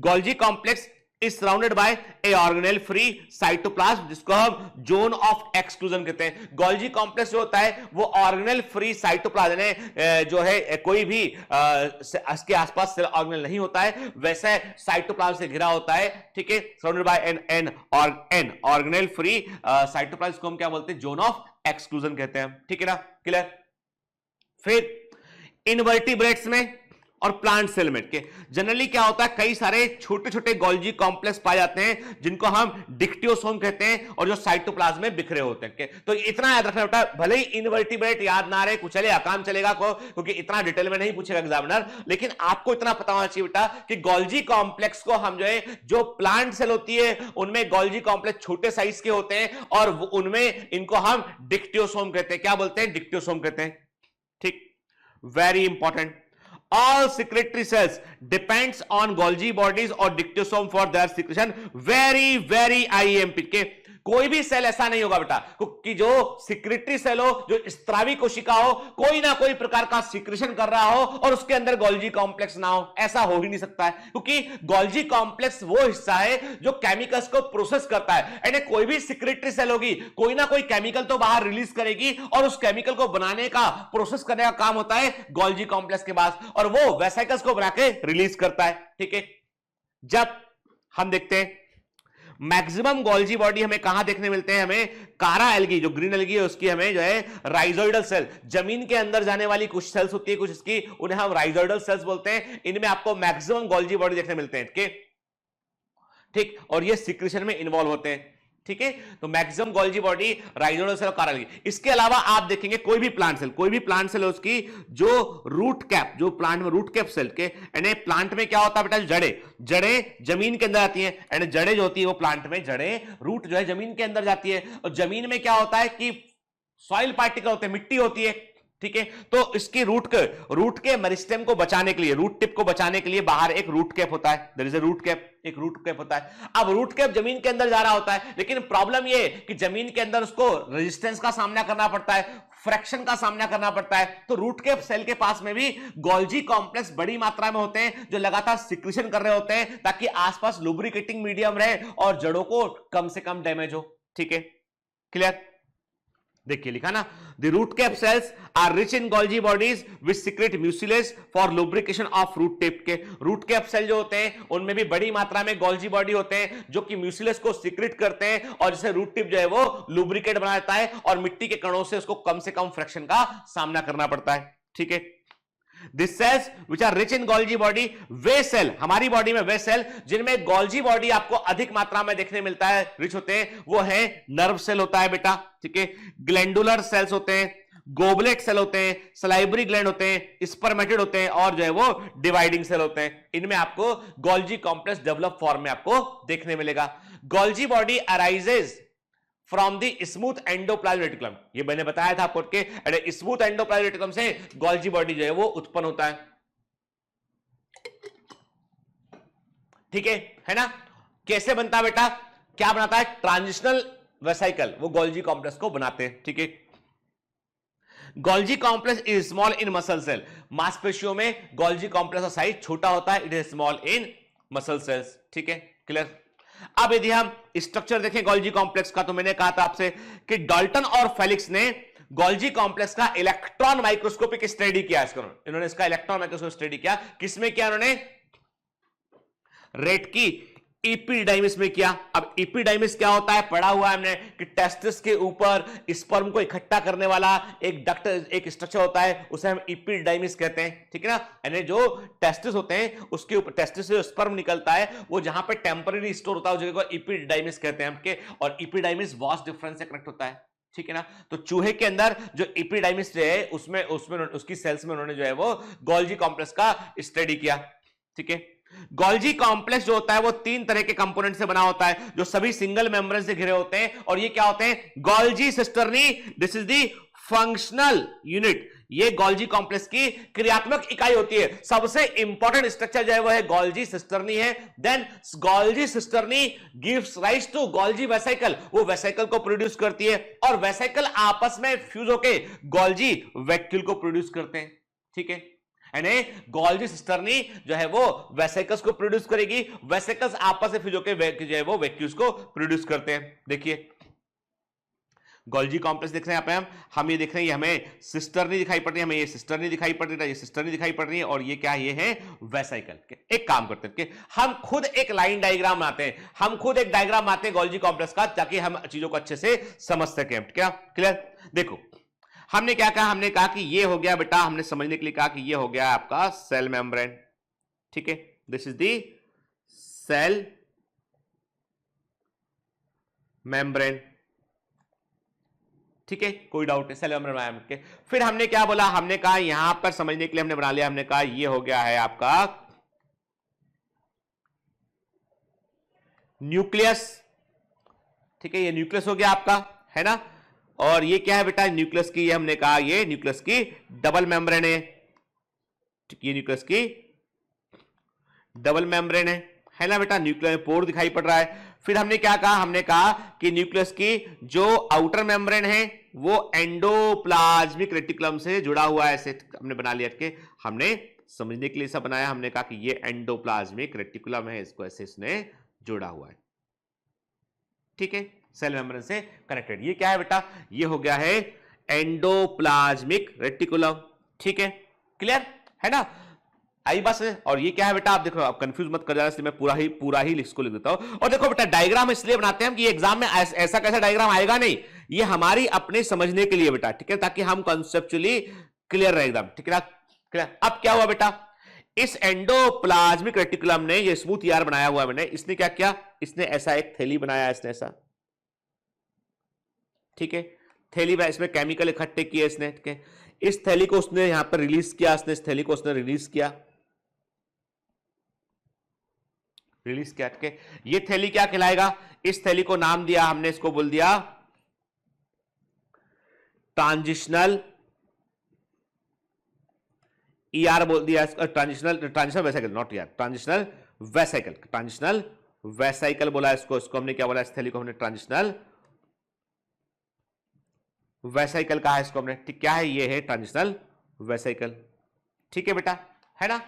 Speaker 2: Golgi complex is surrounded by A organelle free cytoplasm, जिसको हम जोन ऑफ एक्सक्लूजन कहते हैं। गोल्जी कॉम्प्लेक्स जो होता है वो ऑर्गेनेल फ्री साइटोप्लाज्म है, जो है कोई भी इसके आसपास सेल ऑर्गेनेल नहीं होता है, वैसे साइटोप्लाज्म से घिरा होता है। ठीक है, surrounded by an organelle free cytoplasm को हम क्या बोलते हैं? जोन ऑफ एक्सक्लूजन कहते हैं। ठीक है ना? क्लियर? फिर इनवर्टिब्रेट्स में और प्लांट सेल में के जनरली क्या होता है, कई सारे छोटे छोटे गोल्जी कॉम्प्लेक्स पाए जाते हैं, जिनको हम डिक्टियोसोम कहते हैं, और जो साइटोप्लाज्म में बिखरे होते हैं। तो इतना याद रखना बेटा, भले ही इनवर्टिब्रेट याद ना रहे कुछ चलेगा, काम चलेगा को, क्योंकि इतना डिटेल में नहीं पूछेगा एग्जामिनर, लेकिन आपको इतना पता होना चाहिए बेटा कि गोल्जी कॉम्प्लेक्स को हम जो है, जो प्लांट सेल होती है उनमें गोल्जी कॉम्प्लेक्स छोटे साइज के होते हैं, और उनमें इनको हम डिक्टियोसोम कहते हैं। क्या बोलते हैं? डिक्टियोसोम कहते हैं। ठीक, very important. All secretory cells depends on Golgi bodies or dictosome for their secretion. Very IMP के कोई भी सेल ऐसा नहीं होगा बेटा कि जो सिक्रेटरी सेल हो, जो स्त्रावी कोशिका हो, कोई ना कोई प्रकार का सिक्रेशन कर रहा हो और उसके अंदर गोल्जी कॉम्प्लेक्स ना हो। ऐसा हो ही नहीं सकता है, क्योंकि गोल्जी कॉम्प्लेक्स वो हिस्सा है जो केमिकल्स को प्रोसेस करता है। यानी कोई भी सिक्रेटरी सेल होगी, कोई ना कोई केमिकल तो बाहर रिलीज करेगी, और उस केमिकल को बनाने का, प्रोसेस करने का काम होता है गोल्जी कॉम्प्लेक्स के पास, और वो वेसिकल्स को बना के रिलीज करता है। ठीक है, जब हम देखते हैं मैक्सिमम गोल्जी बॉडी हमें कहां देखने मिलते हैं? हमें कारा एल्गी, जो ग्रीन एल्गी है उसकी हमें जो है राइजोइडल सेल, जमीन के अंदर जाने वाली कुछ सेल्स होती है, कुछ इसकी, उन्हें हम राइजोइडल सेल्स बोलते हैं। इनमें आपको मैक्सिमम गोल्जी बॉडी देखने मिलते हैं। ठीक, और ये सिक्रेशन में इन्वॉल्व होते हैं। ठीक है, तो मैक्सिमम गोल्जी बॉडी राइजोइडल सेल और कारा एल्गी। इसके अलावा आप देखेंगे कोई भी प्लांट सेल है उसकी जो रूट कैप, जो प्लांट में रूट कैप सेल के, यानी प्लांट में क्या होता है बेटा? जड़ें जमीन के अंदर आती हैं, यानी जड़ें जो होती है वो प्लांट में, जड़ें रूट जो है जमीन के अंदर जाती है, और जमीन में क्या होता है कि सॉइल पार्टिकल होते हैं, मिट्टी होती है। ठीक है, तो इसकी रूट के मेरिस्टेम को बचाने के लिए, रूट टिप को बचाने के लिए बाहर एक रूट कैप होता है। There is a root cap, एक रूट कैप होता है। अब रूट कैप जमीन के अंदर जा रहा होता है, लेकिन प्रॉब्लम ये कि जमीन के अंदर उसको रेजिस्टेंस का सामना करना पड़ता है, फ्रैक्शन का सामना करना पड़ता है। तो रूट कैप सेल के पास में भी गोल्जी कॉम्प्लेक्स बड़ी मात्रा में होते हैं, जो लगातार सिक्रेशन कर रहे होते हैं, ताकि आसपास लुब्रिकेटिंग मीडियम रहे और जड़ों को कम से कम डैमेज हो। ठीक है, क्लियर? देखिए लिखा ना, the root cap cells are rich in Golgi bodies which secrete mucilage for lubrication of root tip के। रूट कैप सेल जो होते हैं उनमें भी बड़ी मात्रा में गोल्जी बॉडी होते हैं, जो कि म्यूसिलेज को सिक्रेट करते हैं, और जिसे रूट टिप जो है वो लुब्रिकेट बना देता है, और मिट्टी के कणों से उसको कम से कम फ्रैक्शन का सामना करना पड़ता है। ठीक है, this cells which are rich in Golgi body, वे सेल, हमारी बॉडी में वे सेल जिनमें गोल्जी बॉडी आपको अधिक मात्रा में देखने मिलता है, रिच होते हैं, वो है नर्व सेल होता है बेटा। ठीक है, ग्लैंडुलर सेल्स होते हैं, गोबलेट सेल होते हैं, सलाइवरी ग्लैंड होते हैं, स्पर्मेटिड होते हैं, और जो है वो डिवाइडिंग सेल होते हैं। इनमें आपको गोल्जी कॉम्प्लेक्स डेवलप फॉर्म में आपको देखने मिलेगा। Golgi body arises from the smooth endoplasm reticulum, ये मैंने बताया था आपको कि स्मूथ एंडोप्लाज्म रेटिकुलम से गोल्जी बॉडी जो है वो उत्पन्न होता है। ठीक है ना? कैसे बनता है बेटा, क्या बनाता है, ट्रांजिशनल वेसाइकल, वो गोल्जी कॉम्प्लेक्स को बनाते हैं, ठीक है। Golgi complex is small in muscle cell, मांसपेशियों में गोल्जी कॉम्प्लेक्स का साइज छोटा होता है, it is small in muscle cells, ठीक है, क्लियर। अब यदि हम स्ट्रक्चर देखें गोल्जी कॉम्प्लेक्स का, तो मैंने कहा था आपसे कि डाल्टन और फेलिक्स ने गोल्जी कॉम्प्लेक्स का इलेक्ट्रॉन माइक्रोस्कोपिक स्टडी किया, इन्होंने इसका इलेक्ट्रॉन माइक्रोस्कोपिक स्टडी किया, किसमें किया इन्होंने, रेट की एपिडाइमिस में किया। अब एपिडाइमिस क्या होता है, पढ़ा हुआ है हमने कि टेस्टिस के ऊपर स्पर्म को इकट्ठा करने वाला एक डक्ट, एक स्ट्रक्चर होता है, उसे हम एपिडाइमिस कहते हैं, ठीक है ना। यानी जो टेस्टिस होते हैं उसके ऊपर, टेस्टिस से स्पर्म निकलता है, वो जहां पे टेम्पररी स्टोर होता है उस जगह को एपिडाइमिस कहते हैं हमके, और एपिडाइमिस वास डिफरेंस से कनेक्ट होता है, ठीक है ना। तो चूहे के अंदर जो एपिडाइमिस है उसमें उसकी सेल्स में उन्होंने जो है वो गोल्जी कॉम्प्लेक्स का स्टडी किया, ठीक है। गोल्जी कॉम्प्लेक्स जो होता है वो 3 तरह के कंपोनेंट से बना होता है, जो सभी सिंगल मेम्ब्रेन से घिरे होते हैं, और ये क्या होते हैं, Golgi cisternae, this is the functional unit, ये गोल्जी कॉम्प्लेक्स की क्रियात्मक इकाई होती है। सबसे इंपॉर्टेंट स्ट्रक्चर जो है वो है गोल्जी सिस्टर्नी है। Then Golgi cisternae gives rise to Golgi vesicle, वो वेसाइकल को प्रोड्यूस करती है, और वेसाइकल आपस में फ्यूज होके गोल्जी वैक्यूल को प्रोड्यूस करते हैं, ठीक है। यानी गोल्जी सिस्टर्नी जो है वो वेसिकल्स को प्रोड्यूस करेगी, वेसिकल्स आपस में फ्यूज होकर जो है वो वैक्यूल्स को प्रोड्यूस करते हैं। देखिए गोल्जी कॉम्प्लेक्स देख रहे हैं यहाँ पे हम ये देख रहे हैं, ये हमें सिस्टर्नी दिखाई पड़ रही है, हमें ये सिस्टर्नी दिखाई पड़ रही है, ये सिस्टर्नी दिखाई पड़ रही है, और ये क्या, ये है वेसिकल। एक काम करते हैं कि हम खुद एक लाइन डायग्राम बनाते हैं, हम खुद एक डायग्राम बनाते हैं गोल्जी कॉम्प्लेक्स का, ताकि हम चीजों को अच्छे से समझ सकें। क्या क्लियर, देखो हमने क्या कहा, हमने कहा कि ये हो गया बेटा, हमने समझने के लिए कहा कि ये हो गया आपका सेल मेम्ब्रेन, ठीक है, this is the cell membrane, ठीक है, कोई डाउट है, सेल मेम्ब्रेन के। फिर हमने क्या बोला, हमने कहा यहां पर समझने के लिए हमने बना लिया, हमने कहा ये हो गया है आपका न्यूक्लियस, ठीक है, ये न्यूक्लियस हो गया आपका, है ना। और ये क्या है बेटा, न्यूक्लियस की, ये हमने कहा ये न्यूक्लियस की डबल मेम्ब्रेन है, ये न्यूक्लियस की डबल मेम्ब्रेन है ना बेटा, न्यूक्लियस में पोर दिखाई पड़ रहा है। फिर हमने क्या कहा, हमने कहा कि न्यूक्लियस की जो आउटर मेम्ब्रेन है वो एंडोप्लाज्मिक रेटिकुलम से जुड़ा हुआ है, ऐसे हमने बना लिया के, हमने समझने के लिए सब बनाया, हमने कहा कि ये एंडोप्लाज्मिक रेटिकुलम है, इसको ऐसे इसने जोड़ा हुआ है, ठीक है, सेल मेम्ब्रेन से कनेक्टेड। ये क्या है बेटा, ये हो गया है एंडोप्लाज्मिक रेटिकुलम, ठीक है, क्लियर है ना, आई बस है। और ये क्या है बेटा, आप देखो, आप कंफ्यूज मत कर जाना, इसलिए मैं पूरा ही इसको लिख देता हूं। और देखो बेटा, डायग्राम इसलिए बनाते हैं कि एग्जाम में ऐसा कैसा डायग्राम आएगा नहीं, ये हमारी अपने समझने के लिए बेटा, ठीक है, ताकि हम कॉन्सेप्चुअली क्लियर रहे एकदम, ठीक है, क्लियर। अब क्या हुआ बेटा, इस एंडोप्लाज्मिक रेटिकुलम ने ये स्मूथ यार बनाया हुआ है मैंने, इसने क्या किया, इसने ऐसा एक थैली बनाया, इसने ऐसा, ठीक है, थैली में इसमें केमिकल इकट्ठे किए इसने, ठीक है, इस थैली को उसने यहां पर रिलीज किया, इसने इस थैली को उसने रिलीज किया, ठीक है। ये थैली क्या कहलाएगा, इस थैली को नाम दिया हमने, इसको बोल दिया ट्रांजिशनल ईआर बोल दिया, transitional vesicle, not ER, transitional vesicle बोला इसको हमने क्या बोला, इस थैली को हमने ट्रांजिशनल वेसाइकल कहा है इसको हमने, ठीक, क्या है, ये है ट्रांजिशनल वेसाइकल, ठीक है बेटा, है ना,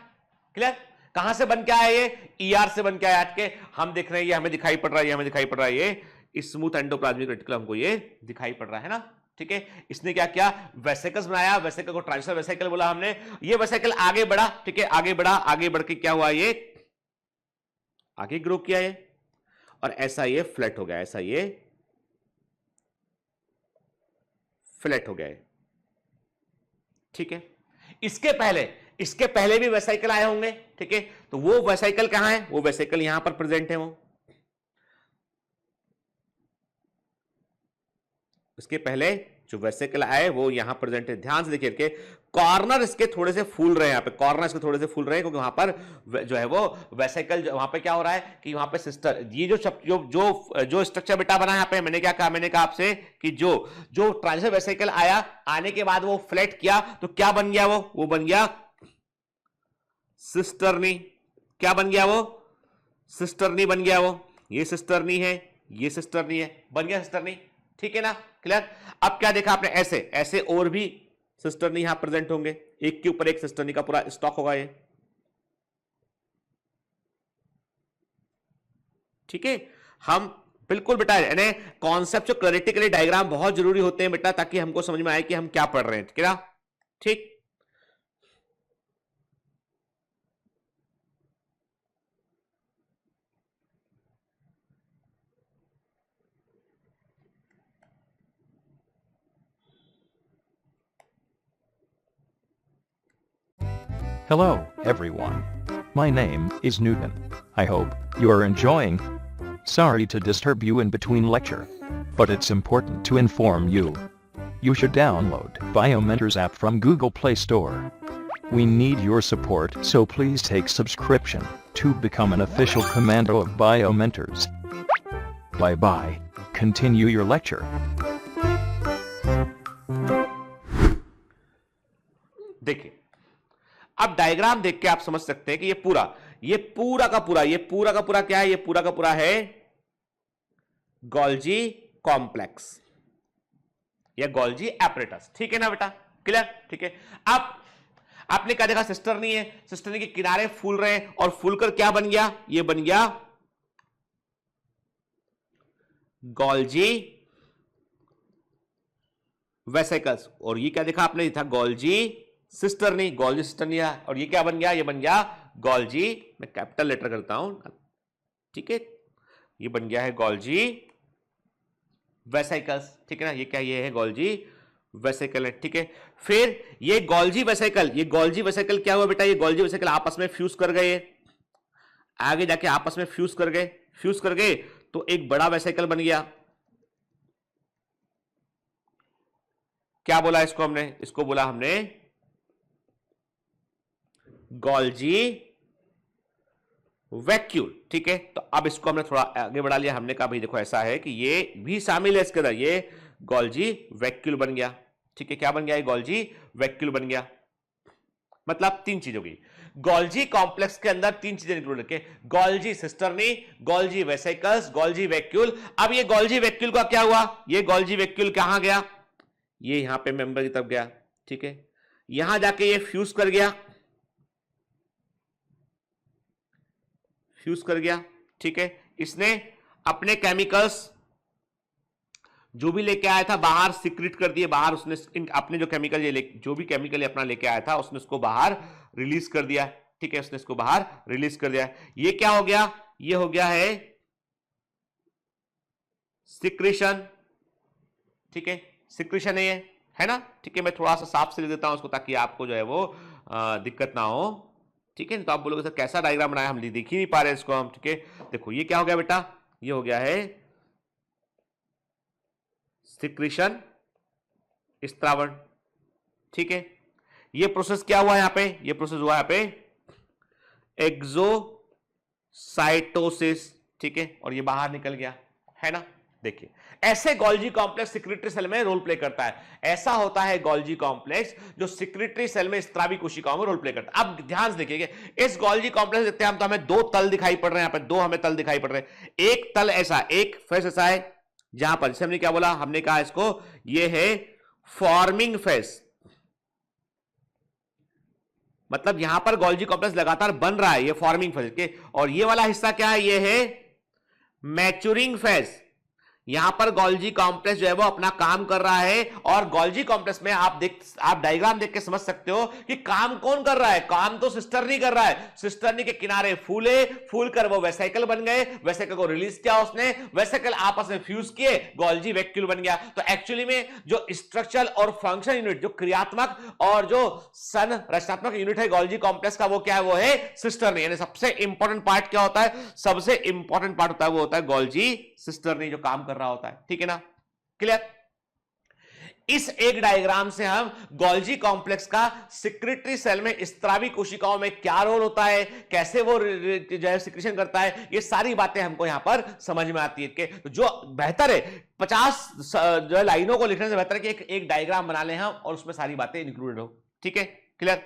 Speaker 2: क्लियर। कहां से बन के आया, ये ईआर से बन के आया, के हम देख रहे हैं, ये हमें दिखाई पड़ रहा है, ये हमें दिखाई पड़ रहा है, ये स्मूथ एंडोप्लाज्मिक रेटिकुलम हमको ये दिखाई पड़ रहा है ना, ठीक है। इसने क्या किया, वेसिकल्स बनाया, वेसिकल को ट्रांजिशनल वेसाइकल बोला हमने, ये वेसिकल आगे बढ़ा, ठीक है, आगे बढ़ा, आगे बढ़ के क्या हुआ, ये आगे ग्रो किया ये, और ऐसा ये फ्लैट हो गया, ऐसा ये फ्लैट हो गया है, ठीक है। इसके पहले भी वेसाइकल आए होंगे, ठीक है, तो वो वेसाइकल कहां है, वो वेसाइकल यहां पर प्रेजेंट है, वो इसके पहले जो वेसिकल आए वो यहां प्रेजेंट है, ध्यान से देखिए के कॉर्नर इसके थोड़े से फूल रहे हैं, यहां पे कॉर्नर इसके थोड़े से फूल रहे हैं, क्योंकि वहां पर जो है वो वेसिकल, वहां पे क्या हो रहा है कि वहां पे सिस्टर, ये जो स्ट्रक्चर बेटा बना है यहाँ पे, मैंने क्या कहा, मैंने कहा आपसे कि जो ट्रांजिशनल वेसिकल आया, आने के बाद वो फ्लैट किया, तो क्या बन गया, वो बन गया सिस्टर्नी, क्या बन गया, वो सिस्टर्नी बन गया, वो ये सिस्टर्नी है, ये सिस्टर्नी है, बन गया सिस्टर्नी, ठीक है ना, क्लियर। अब क्या देखा आपने, ऐसे ऐसे और भी सिस्टर्नी यहां प्रेजेंट होंगे, एक के ऊपर एक सिस्टर्नी का पूरा स्टॉक होगा ये, ठीक है। हम बिल्कुल बेटा, यानी कॉन्सेप्ट जो क्लैरिटी के लिए डायग्राम बहुत जरूरी होते हैं बेटा, ताकि हमको समझ में आए कि हम क्या पढ़ रहे हैं, ठीक है ना, ठीक।
Speaker 3: Hello, everyone. My name is Newton. I hope you are enjoying. Sorry to disturb you in between lecture, but it's important to inform you. You should download BioMentors app from Google Play Store. We need your support, so please take subscription to become an official commando of BioMentors. Bye bye. Continue your lecture.
Speaker 2: देखिए, अब डायग्राम देख के आप समझ सकते हैं कि ये पूरा का पूरा क्या है, ये पूरा का पूरा है गोल्जी कॉम्प्लेक्स या गोल्जी एपरेटस, ठीक है ना बेटा, क्लियर, ठीक है। अब आपने क्या देखा, सिस्टर्नी है, सिस्टर्नी के किनारे फूल रहे हैं और फूलकर क्या बन गया, ये बन गया गोल्जी वेसिकल्स, और ये क्या देखा आपने, था गोल्जी सिस्टर्नी, और ये क्या बन गया, ये बन गया गोल्जी, मैं कैपिटल लेटर करता हूं, ठीक है, ये बन गया है गोल्जी वेसिकल्स, ठीक है ना, ये क्या, ये है गोल्जी वेसिकल है, ठीक है। फिर ये गोल्जी वेसिकल क्या हुआ बेटा, ये गोल्जी वेसिकल आपस में फ्यूज कर गए, आगे जाके आपस में फ्यूज कर गए तो एक बड़ा वेसिकल बन गया। क्या बोला इसको बोला हमने गोल्जी वैक्यूल, ठीक है। तो अब इसको हमने थोड़ा आगे बढ़ा लिया, हमने कहा भाई देखो ऐसा है कि ये भी शामिल है इसके अंदर, ये गोल्जी वैक्यूल बन गया, ठीक है। क्या बन गया, ये गोल्जी वैक्यूल बन गया, मतलब तीन चीज होगी गोल्जी कॉम्प्लेक्स के अंदर, तीन चीजें इंक्लूड रखे, Golgi cisternae, Golgi vesicles, Golgi vacuole. अब ये गोल्जी वैक्यूल का क्या हुआ, ये गोल्जी वैक्यूल कहां गया, ये यहां पे मेंबर की तरफ गया, ठीक है, यहां जाके ये फ्यूज कर गया, ठीक है। इसने अपने केमिकल्स जो भी लेके आया था बाहर सीक्रेट कर दिए, बाहर उसने अपने जो केमिकल जो भी केमिकल अपना लेके आया था उसने उसको बाहर रिलीज कर दिया, ठीक है, उसने इसको बाहर रिलीज कर दिया। ये क्या हो गया, ये हो गया है सिक्रेशन, ठीक है, सिक्रेशन है ना, ठीक है। मैं थोड़ा सा साफ से लिख देता हूं उसको ताकि आपको जो है वो दिक्कत ना हो, ठीक है। तो आप बोलोगे सर कैसा डायग्राम बनाया, हम देख ही नहीं पा रहे इसको हम, ठीक है। देखो ये क्या हो गया बेटा, ये हो गया है सिक्रेशन, स्त्रावण, ठीक है। ये प्रोसेस क्या हुआ यहां पे, ये प्रोसेस हुआ यहां पे एक्सोसाइटोसिस, ठीक है, और ये बाहर निकल गया, है ना। देखिए ऐसे गोल्जी कॉम्प्लेक्स सिक्रेटरी सेल में रोल प्ले करता है, ऐसा होता है गोल्जी कॉम्प्लेक्स जो सिक्रेटरी सेल में स्त्रावी कोशिकाओं में रोल प्ले करता है। अब ध्यान से देखिए इस गोल्जी कॉम्प्लेक्स देखते हैं हम, तो हमें दो तल दिखाई पड़ रहे हैं, यहां पे दो हमें तल दिखाई पड़ रहे हैं। एक तल ऐसा, एक फेस ऐसा है जहां पर, जैसे हमने क्या बोला, हमने कहा इसको ये है फॉर्मिंग फेस, मतलब यहां पर गोल्जी कॉम्प्लेक्स लगातार बन रहा है, ये फॉर्मिंग फेज के। और ये वाला हिस्सा क्या है, ये है मैच्योरिंग फेज, यहां पर गोल्जी कॉम्प्लेक्स जो है वो अपना काम कर रहा है। और गोल्जी कॉम्प्लेक्स में आप डायग्राम देख के समझ सकते हो कि काम कौन कर रहा है, काम तो सिस्टर्नी कर रहा है। सिस्टर्नी के किनारे फूल कर वो वेसिकल बन गए, वेसिकल को रिलीज किया उसने, वेसिकल आपस में फ्यूज किए, गोल्जी वैक्यूल बन गया। तो एक्चुअली में जो स्ट्रक्चरल और फंक्शन यूनिट, जो क्रियात्मक और जो संरचनात्मक यूनिट है गोल्जी कॉम्प्लेक्स का, वो क्या है, वो है सिस्टर्नी। यानी सबसे इंपॉर्टेंट पार्ट क्या होता है, सबसे इंपॉर्टेंट पार्ट होता है वो होता है गोल्जी सिस्टर्नी जो काम कर रहा होता है, ठीक है ना, क्लियर। इस एक डायग्राम से हम गोल्जी कॉम्प्लेक्स का सिक्रेटरी सेल में स्त्रावी कोशिकाओं में क्या रोल होता है, कैसे वो जो है सिक्रेशन करता है, ये सारी बातें हमको यहां पर समझ में आती है। कि जो बेहतर है 50 जो है लाइनों को लिखने से बेहतर है कि एक डायग्राम बना लें हम और उसमें सारी बातें इंक्लूडेड हो, ठीक है, क्लियर।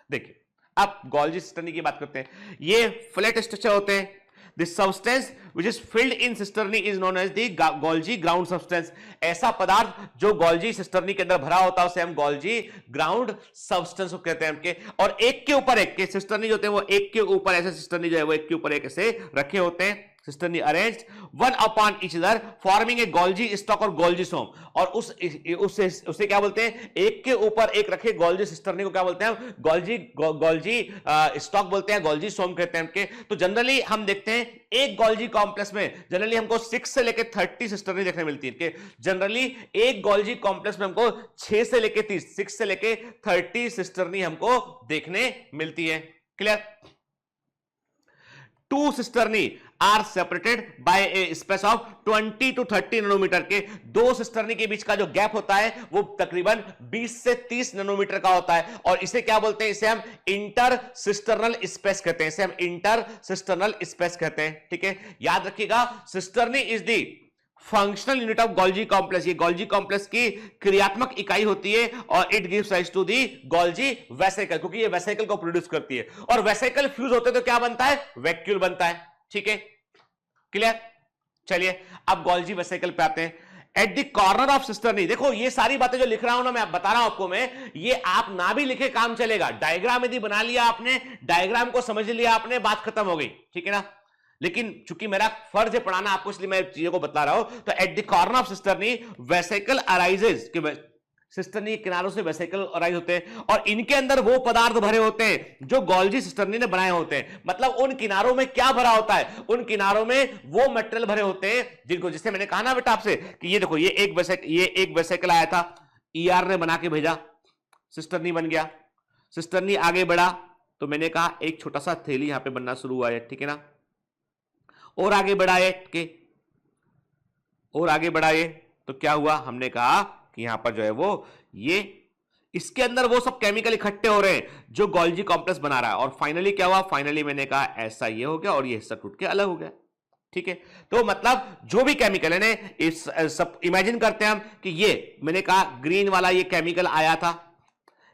Speaker 2: देखिए अब गोल्जी सिस्टर्नी की बात करते हैं। ये फ्लैट स्ट्रक्चर होते हैं, this substance which is filled in cisternae is known as the Golgi ground substance. ऐसा पदार्थ जो गोल्जी सिस्टर्नी के अंदर भरा होता है उसे हम गोल्जी ग्राउंड सब्सटेंस को कहते हैं। और एक के ऊपर एक के सिस्टर्नी जो होते हैं वो एक के ऊपर ऐसे सिस्टर्नी जो है वो एक के ऊपर एक ऐसे रखे होते हैं, cisternae arranged one upon each other forming a Golgi stock और गोल्जी सोम। और उसे क्या बोलते हैं, एक के ऊपर एक रखे गोल्जी सिस्टर्नी को क्या बोलते हैं, गोल्जी स्टॉक बोलते हैं, गोल्जी सोम कहते हैं। तो जनरली हम देखते हैं एक गोल्जी कॉम्प्लेक्स में जनरली हमको 6 से लेकर 30 सिस्टर्नी देखने मिलती है। जनरली एक गोल्जी कॉम्प्लेक्स में हमको 6 से लेकर 30, 6 से लेकर 30 सिस्टर्नी हमको देखने मिलती है। Clear? 2 cisternae are separated by a space of 20 to 30 nanometer के 2 सिस्टर्नी के बीच का जो गैप होता है वो तकरीबन 20 से 30 नैनोमीटर का होता है। और इसे क्या बोलते हैं, इसे हम इंटर सिस्टर्नल स्पेस कहते हैं, इसे हम इंटर सिस्टर्नल स्पेस कहते हैं। ठीक है, याद रखिएगा cisternae is the functional unit of Golgi complex. ये गोल्जी कॉम्प्लेक्स की क्रियात्मक इकाई होती है और it gives rise to the Golgi vesicle, क्योंकि ये वेसिकल को प्रोड्यूस करती है। और वेसिकल फ्यूज होते तो क्या बनता है, वैक्यूल बनता है। ठीक है, क्लियर? चलिए अब गोल्जी वेसिकल पे आते हैं। At the corner of cisternae, देखो ये सारी बातें जो लिख रहा हूं ना, मैं बता रहा हूं आपको, मैं ये आप ना भी लिखे काम चलेगा। डायग्राम यदि बना लिया आपने, डायग्राम को समझ लिया आपने, बात खत्म हो गई। ठीक है ना? लेकिन चूंकि मेरा फर्ज है पढ़ाना आपको, इसलिए मैं चीजों को बता रहा हूं। तो at the corner of cisternae vesicle arises, cisternae किनारों से वेसिकल अराइज होते हैं और इनके अंदर वो पदार्थ भरे होते हैं जो गोल्जी सिस्टर्नी ने बनाए होते हैं। मतलब उन किनारों में क्या भरा होता है, उन किनारों में वो मटेरियल भरे होते हैं जिनको, जिससे मैंने कहा ना बेटा आपसे कि ये देखो ये एक वेसिकल आया था, ईआर ने बना के भेजा, सिस्टर्नी बन गया। सिस्टर्नी आगे बढ़ा तो मैंने कहा एक छोटा सा थैली यहां पे बनना शुरू हुआ है। ठीक है ना? और आगे बढ़ाए के, और आगे बढ़ाए तो क्या हुआ, हमने कहा कि यहां पर जो है वो ये इसके अंदर वो सब केमिकल इकट्ठे हो रहे हैं जो गोल्जी कॉम्प्लेक्स बना रहा है। और फाइनली क्या हुआ, फाइनली मैंने कहा ऐसा ये हो गया और ये हिस्सा टूट के अलग हो गया। ठीक है, तो मतलब जो भी केमिकल है ना, इस सब इमेजिन करते हैं हम कि ये मैंने कहा ग्रीन वाला ये केमिकल आया था,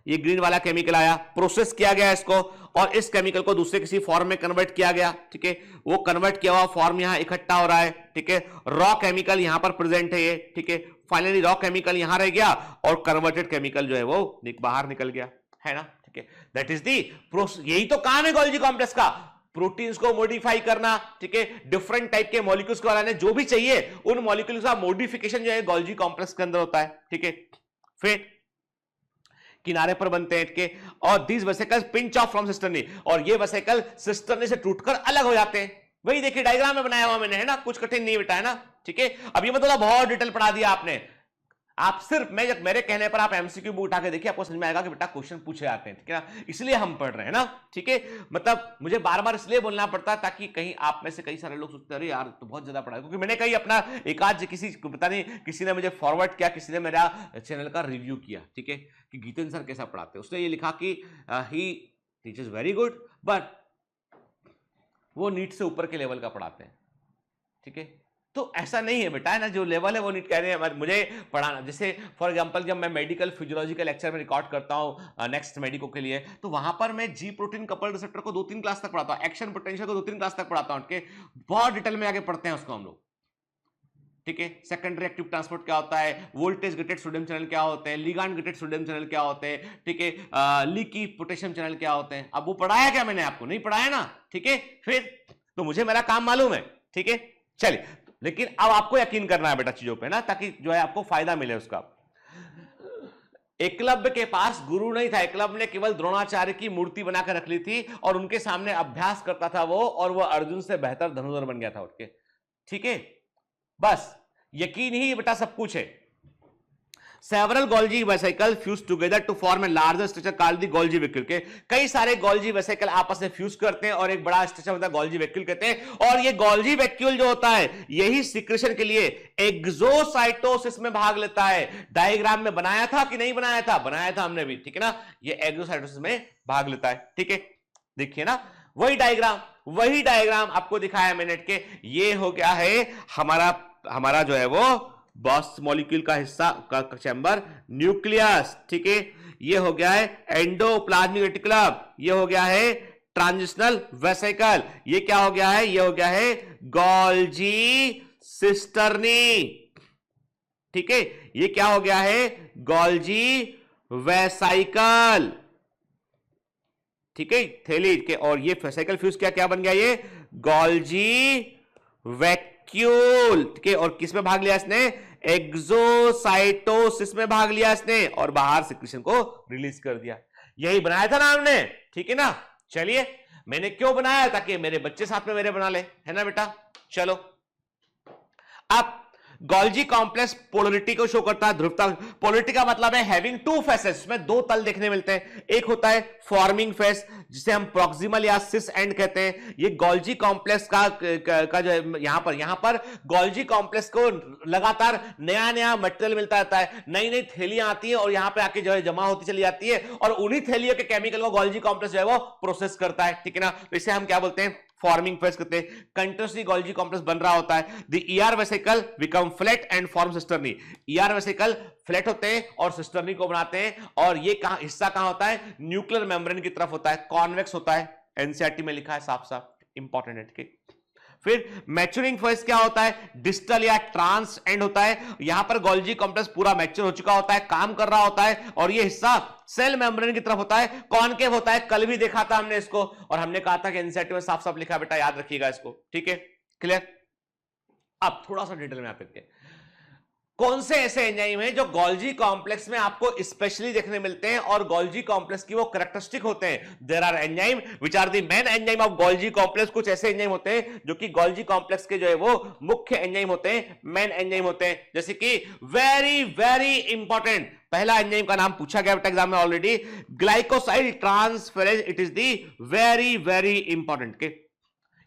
Speaker 2: ये ग्रीन वाला केमिकल आया, प्रोसेस किया गया इसको और इस केमिकल को दूसरे किसी फॉर्म में कन्वर्ट किया गया। ठीक है, वो कन्वर्ट किया हुआ फॉर्म यहां इकट्ठा हो रहा है। ठीक है, रॉ केमिकल यहां पर प्रेजेंट है ये। ठीक है, फाइनली रॉ केमिकल यहां रह गया और कन्वर्टेड केमिकल जो है वो बाहर निकल गया, है ना? ठीक है, दैट इज दी प्रोसेस। यही तो काम है गोल्जी कॉम्प्लेक्स का, प्रोटीन्स को मॉडिफाई करना। ठीक है, डिफरेंट टाइप के मॉलिक्यूल्स को बनाने, जो भी चाहिए उन मॉलिक्यूल्स का मॉडिफिकेशन जो है गोल्जी कॉम्प्लेक्स के अंदर होता है। ठीक है, फिर किनारे पर बनते हैं के, और these vesicles pinch of from cisternae, और ये वेसिकल सिस्टर्नी से टूटकर अलग हो जाते हैं। वही देखिए डायग्राम में बनाया हुआ मैंने, है ना? कुछ कठिन नहीं बेटा, है ना? ठीक है, अब ये मतलब बहुत डिटेल पढ़ा दिया आपने। आप सिर्फ मेरे कहने पर आप एमसीक्यू बुक उठा के देखिए, आपको समझ में आएगा कि बेटा क्वेश्चन पूछे जाते हैं। ठीक है ना? इसलिए हम पढ़ रहे हैं ना। ठीक है, मतलब मुझे बार बार इसलिए बोलना पड़ता है ताकि कहीं आप में से कई सारे लोग सोचते हैं अरे यार तो बहुत ज्यादा पढ़ा है, क्योंकि मैंने कहीं अपना एक आध किसी पता नहीं किसी ने मुझे फॉरवर्ड किया, किसी ने मेरा चैनल का रिव्यू किया। ठीक है, कि गीतन सर कैसा पढ़ाते हैं, उसने ये लिखा कि ही टीचर्स वेरी गुड बट वो नीट से ऊपर के लेवल का पढ़ाते हैं। ठीक है, तो ऐसा नहीं है बेटा, है ना? जो लेवल है वो नीट कह रहे हैं मुझे पढ़ाना। जैसे फॉर एग्जांपल जब मैं मेडिकल फिजियोलॉजिकल लेक्चर में रिकॉर्ड करता हूं नेक्स्ट मेडिको के लिए, तो वहां पर मैं जी प्रोटीन कपल्ड रिसेप्टर को 2-3 क्लास तक पढ़ाता हूं, एक्शन पोटेंशियल को 2-3 क्लास तक पढ़ाता हूं। बहुत डिटेल में आगे पढ़ते हैं उसको हम लोग। ठीक है, सेकेंडरी एक्टिव ट्रांसपोर्ट क्या होता है, वोल्टेज गेटेड सोडियम चैनल क्या होते हैं, लिगांड गेटेड सोडियम चैनल क्या होते हैं। ठीक है, लीकी पोटेशियम चैनल क्या होते हैं। अब वो पढ़ाया क्या मैंने आपको? नहीं पढ़ाया ना। ठीक है, फिर तो मुझे मेरा काम मालूम है। ठीक है, चलिए, लेकिन अब आपको यकीन करना है बेटा चीजों पे ना, ताकि जो है आपको फायदा मिले उसका। एकलव्य के पास गुरु नहीं था, एकलव्य ने केवल द्रोणाचार्य की मूर्ति बनाकर रख ली थी और उनके सामने अभ्यास करता था वो, और वो अर्जुन से बेहतर धनुर्धर बन गया था उठ के। ठीक है, बस यकीन ही बेटा सब कुछ है। Several Golgi vesicles fuse together to form a larger structure called the Golgi vacuole। के कई सारे Golgi वेसिकल आपस में फ्यूज करते हैं और एक बड़ा स्ट्रक्चर होता है Golgi vacuole कहते हैं। और ये Golgi vacuole जो होता है यही सिक्रेशन के लिए एक्सोसाइटोसिस में भाग लेता है। डायग्राम में बनाया था कि नहीं बनाया था? बनाया था हमने भी। ठीक है ना, ये एक्सोसाइटोसिस में भाग लेता है। ठीक है, देखिए ना, वही डायग्राम आपको दिखाया मिनट के। ये हो गया है हमारा जो है वो बॉस मॉलिक्यूल का हिस्सा का चैम्बर, न्यूक्लियस। ठीक है, ये हो गया है एंडोप्लाज्मिक रेटिकुलम, ये हो गया है ट्रांजिशनल वेसिकल। ये क्या हो गया है? ये हो गया है गोल्जी सिस्टर्नी। ठीक है, ये क्या हो गया है? Golgi vesicle. ठीक है, थैली के, और ये वेसिकल फ्यूज क्या क्या बन गया? ये गोल्जी वैक्यूल। ठीक है, और किस में भाग लिया इसने? एक्सोसाइटोसिस में भाग लिया इसने, और बाहर सिक्रीशन को रिलीज कर दिया। यही बनाया था ना हमने, ठीक है ना। चलिए, मैंने क्यों बनाया? ताकि मेरे बच्चे साथ में मेरे बना ले, है ना बेटा। चलो, अब गोल्जी कॉम्प्लेक्स पोलरिटी को शो करता है, ध्रुवता। पोलरिटी का मतलब है हैविंग टू फेसेस, में दो तल देखने मिलते हैं। एक होता है फॉर्मिंग फेस, जिसे हम प्रॉक्सिमल या सिस एंड कहते हैं। ये गोल्जी कॉम्प्लेक्स का जो है, यहां पर गोल्जी कॉम्प्लेक्स को लगातार नया नया मटेरियल मिलता रहता है, नई नई थैलियां आती हैं और यहां पे आके जो है जमा होती चली जाती है, और उन्हीं थैलियों के केमिकल को गोल्जी कॉम्प्लेक्स जो है वो प्रोसेस करता है। ठीक है ना, तो इसे हम क्या बोलते हैं? फॉर्मिंग फेस कहते हैं। कंटिन्यूअसली गोल्जी कॉम्प्लेक्स बन रहा होता है। The ER vesicle become flat and form cisternae. ER vesicle flat होते हैं और सिस्टर्नी को बनाते हैं, और ये हिस्सा कहां होता है? न्यूक्लियर मेम्ब्रेन की तरफ होता है, कॉन्वेक्स होता है। एनसीईआरटी में लिखा है साफ साफ, इंपॉर्टेंट है। ठीक है, फिर मैच्योरिंग फेज क्या होता है? डिस्टल या ट्रांस एंड होता है। यहां पर गोल्जी कॉम्प्लेक्स पूरा मैच्योर हो चुका होता है, काम कर रहा होता है, और ये हिस्सा सेल मेम्ब्रेन की तरफ होता है, कॉनकेव होता है। कल भी देखा था हमने इसको, और हमने कहा था कि एनसीईआरटी में साफ साफ लिखा है बेटा, याद रखिएगा इसको। ठीक है, क्लियर। अब थोड़ा सा डिटेल में आते हैं, कौन से ऐसे एंजाइम हैं जो गोल्जी कॉम्प्लेक्स में आपको स्पेशली देखने मिलते हैं, और गोल्जी कॉम्प्लेक्स की वो कैरेक्टरिस्टिक होते हैं। There are enzyme which are the main enzyme of Golgi complex. कुछ ऐसे एंजाइम होते हैं जो कि गोल्जी कॉम्प्लेक्स के जो है वो मुख्य एंजाइम होते हैं, मेन एंजाइम होते हैं। जैसे कि वेरी वेरी इंपॉर्टेंट, पहला एंजाइम का नाम पूछा गया एग्जाम में already, glycoside transferase. It is the very very important के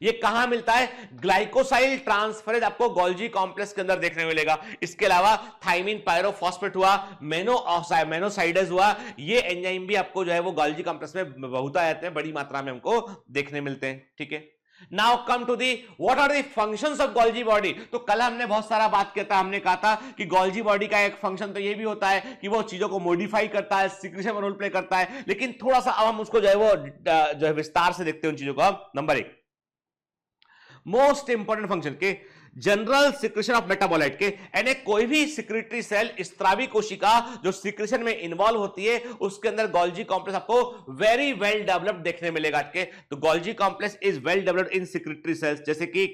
Speaker 2: ये कहां मिलता है? ग्लाइकोसाइल ट्रांसफरेज आपको गोल्जी कॉम्प्लेक्स के अंदर देखने मिलेगा। इसके अलावा थाइमिन पायरोफॉस्फेट हुआ, मेनोसाइडेज हुआ, ये एंजाइम भी आपको जो है वो गोल्जी कॉम्प्लेक्स में बहुत आ जाते हैं, बड़ी मात्रा में हमको देखने मिलते हैं। ठीक है, now come to the what are the functions of Golgi body. तो कल हमने बहुत सारा बात किया था, हमने कहा था कि गोल्जी बॉडी का एक फंक्शन तो ये भी होता है कि वो चीजों को मॉडिफाई करता है, सिक्रीशन में रोल प्ले करता है, लेकिन थोड़ा सा अब हम उसको जो है वो जो है विस्तार से देखते हैं उन चीजों को। नंबर 1 मोस्ट इंपॉर्टेंट फंक्शन के जनरल सिक्रेशन ऑफ मेटाबोलाइट के, यानी कोई भी सिक्रेटरी सेल, स्त्रावी कोशिका जो सिक्रेशन में इन्वॉल्व होती है, उसके अंदर गोल्जी कॉम्प्लेक्स आपको वेरी वेल डेवलप्ड देखने मिलेगा। के तो Golgi complex is well developed in secretory cells, जैसे कि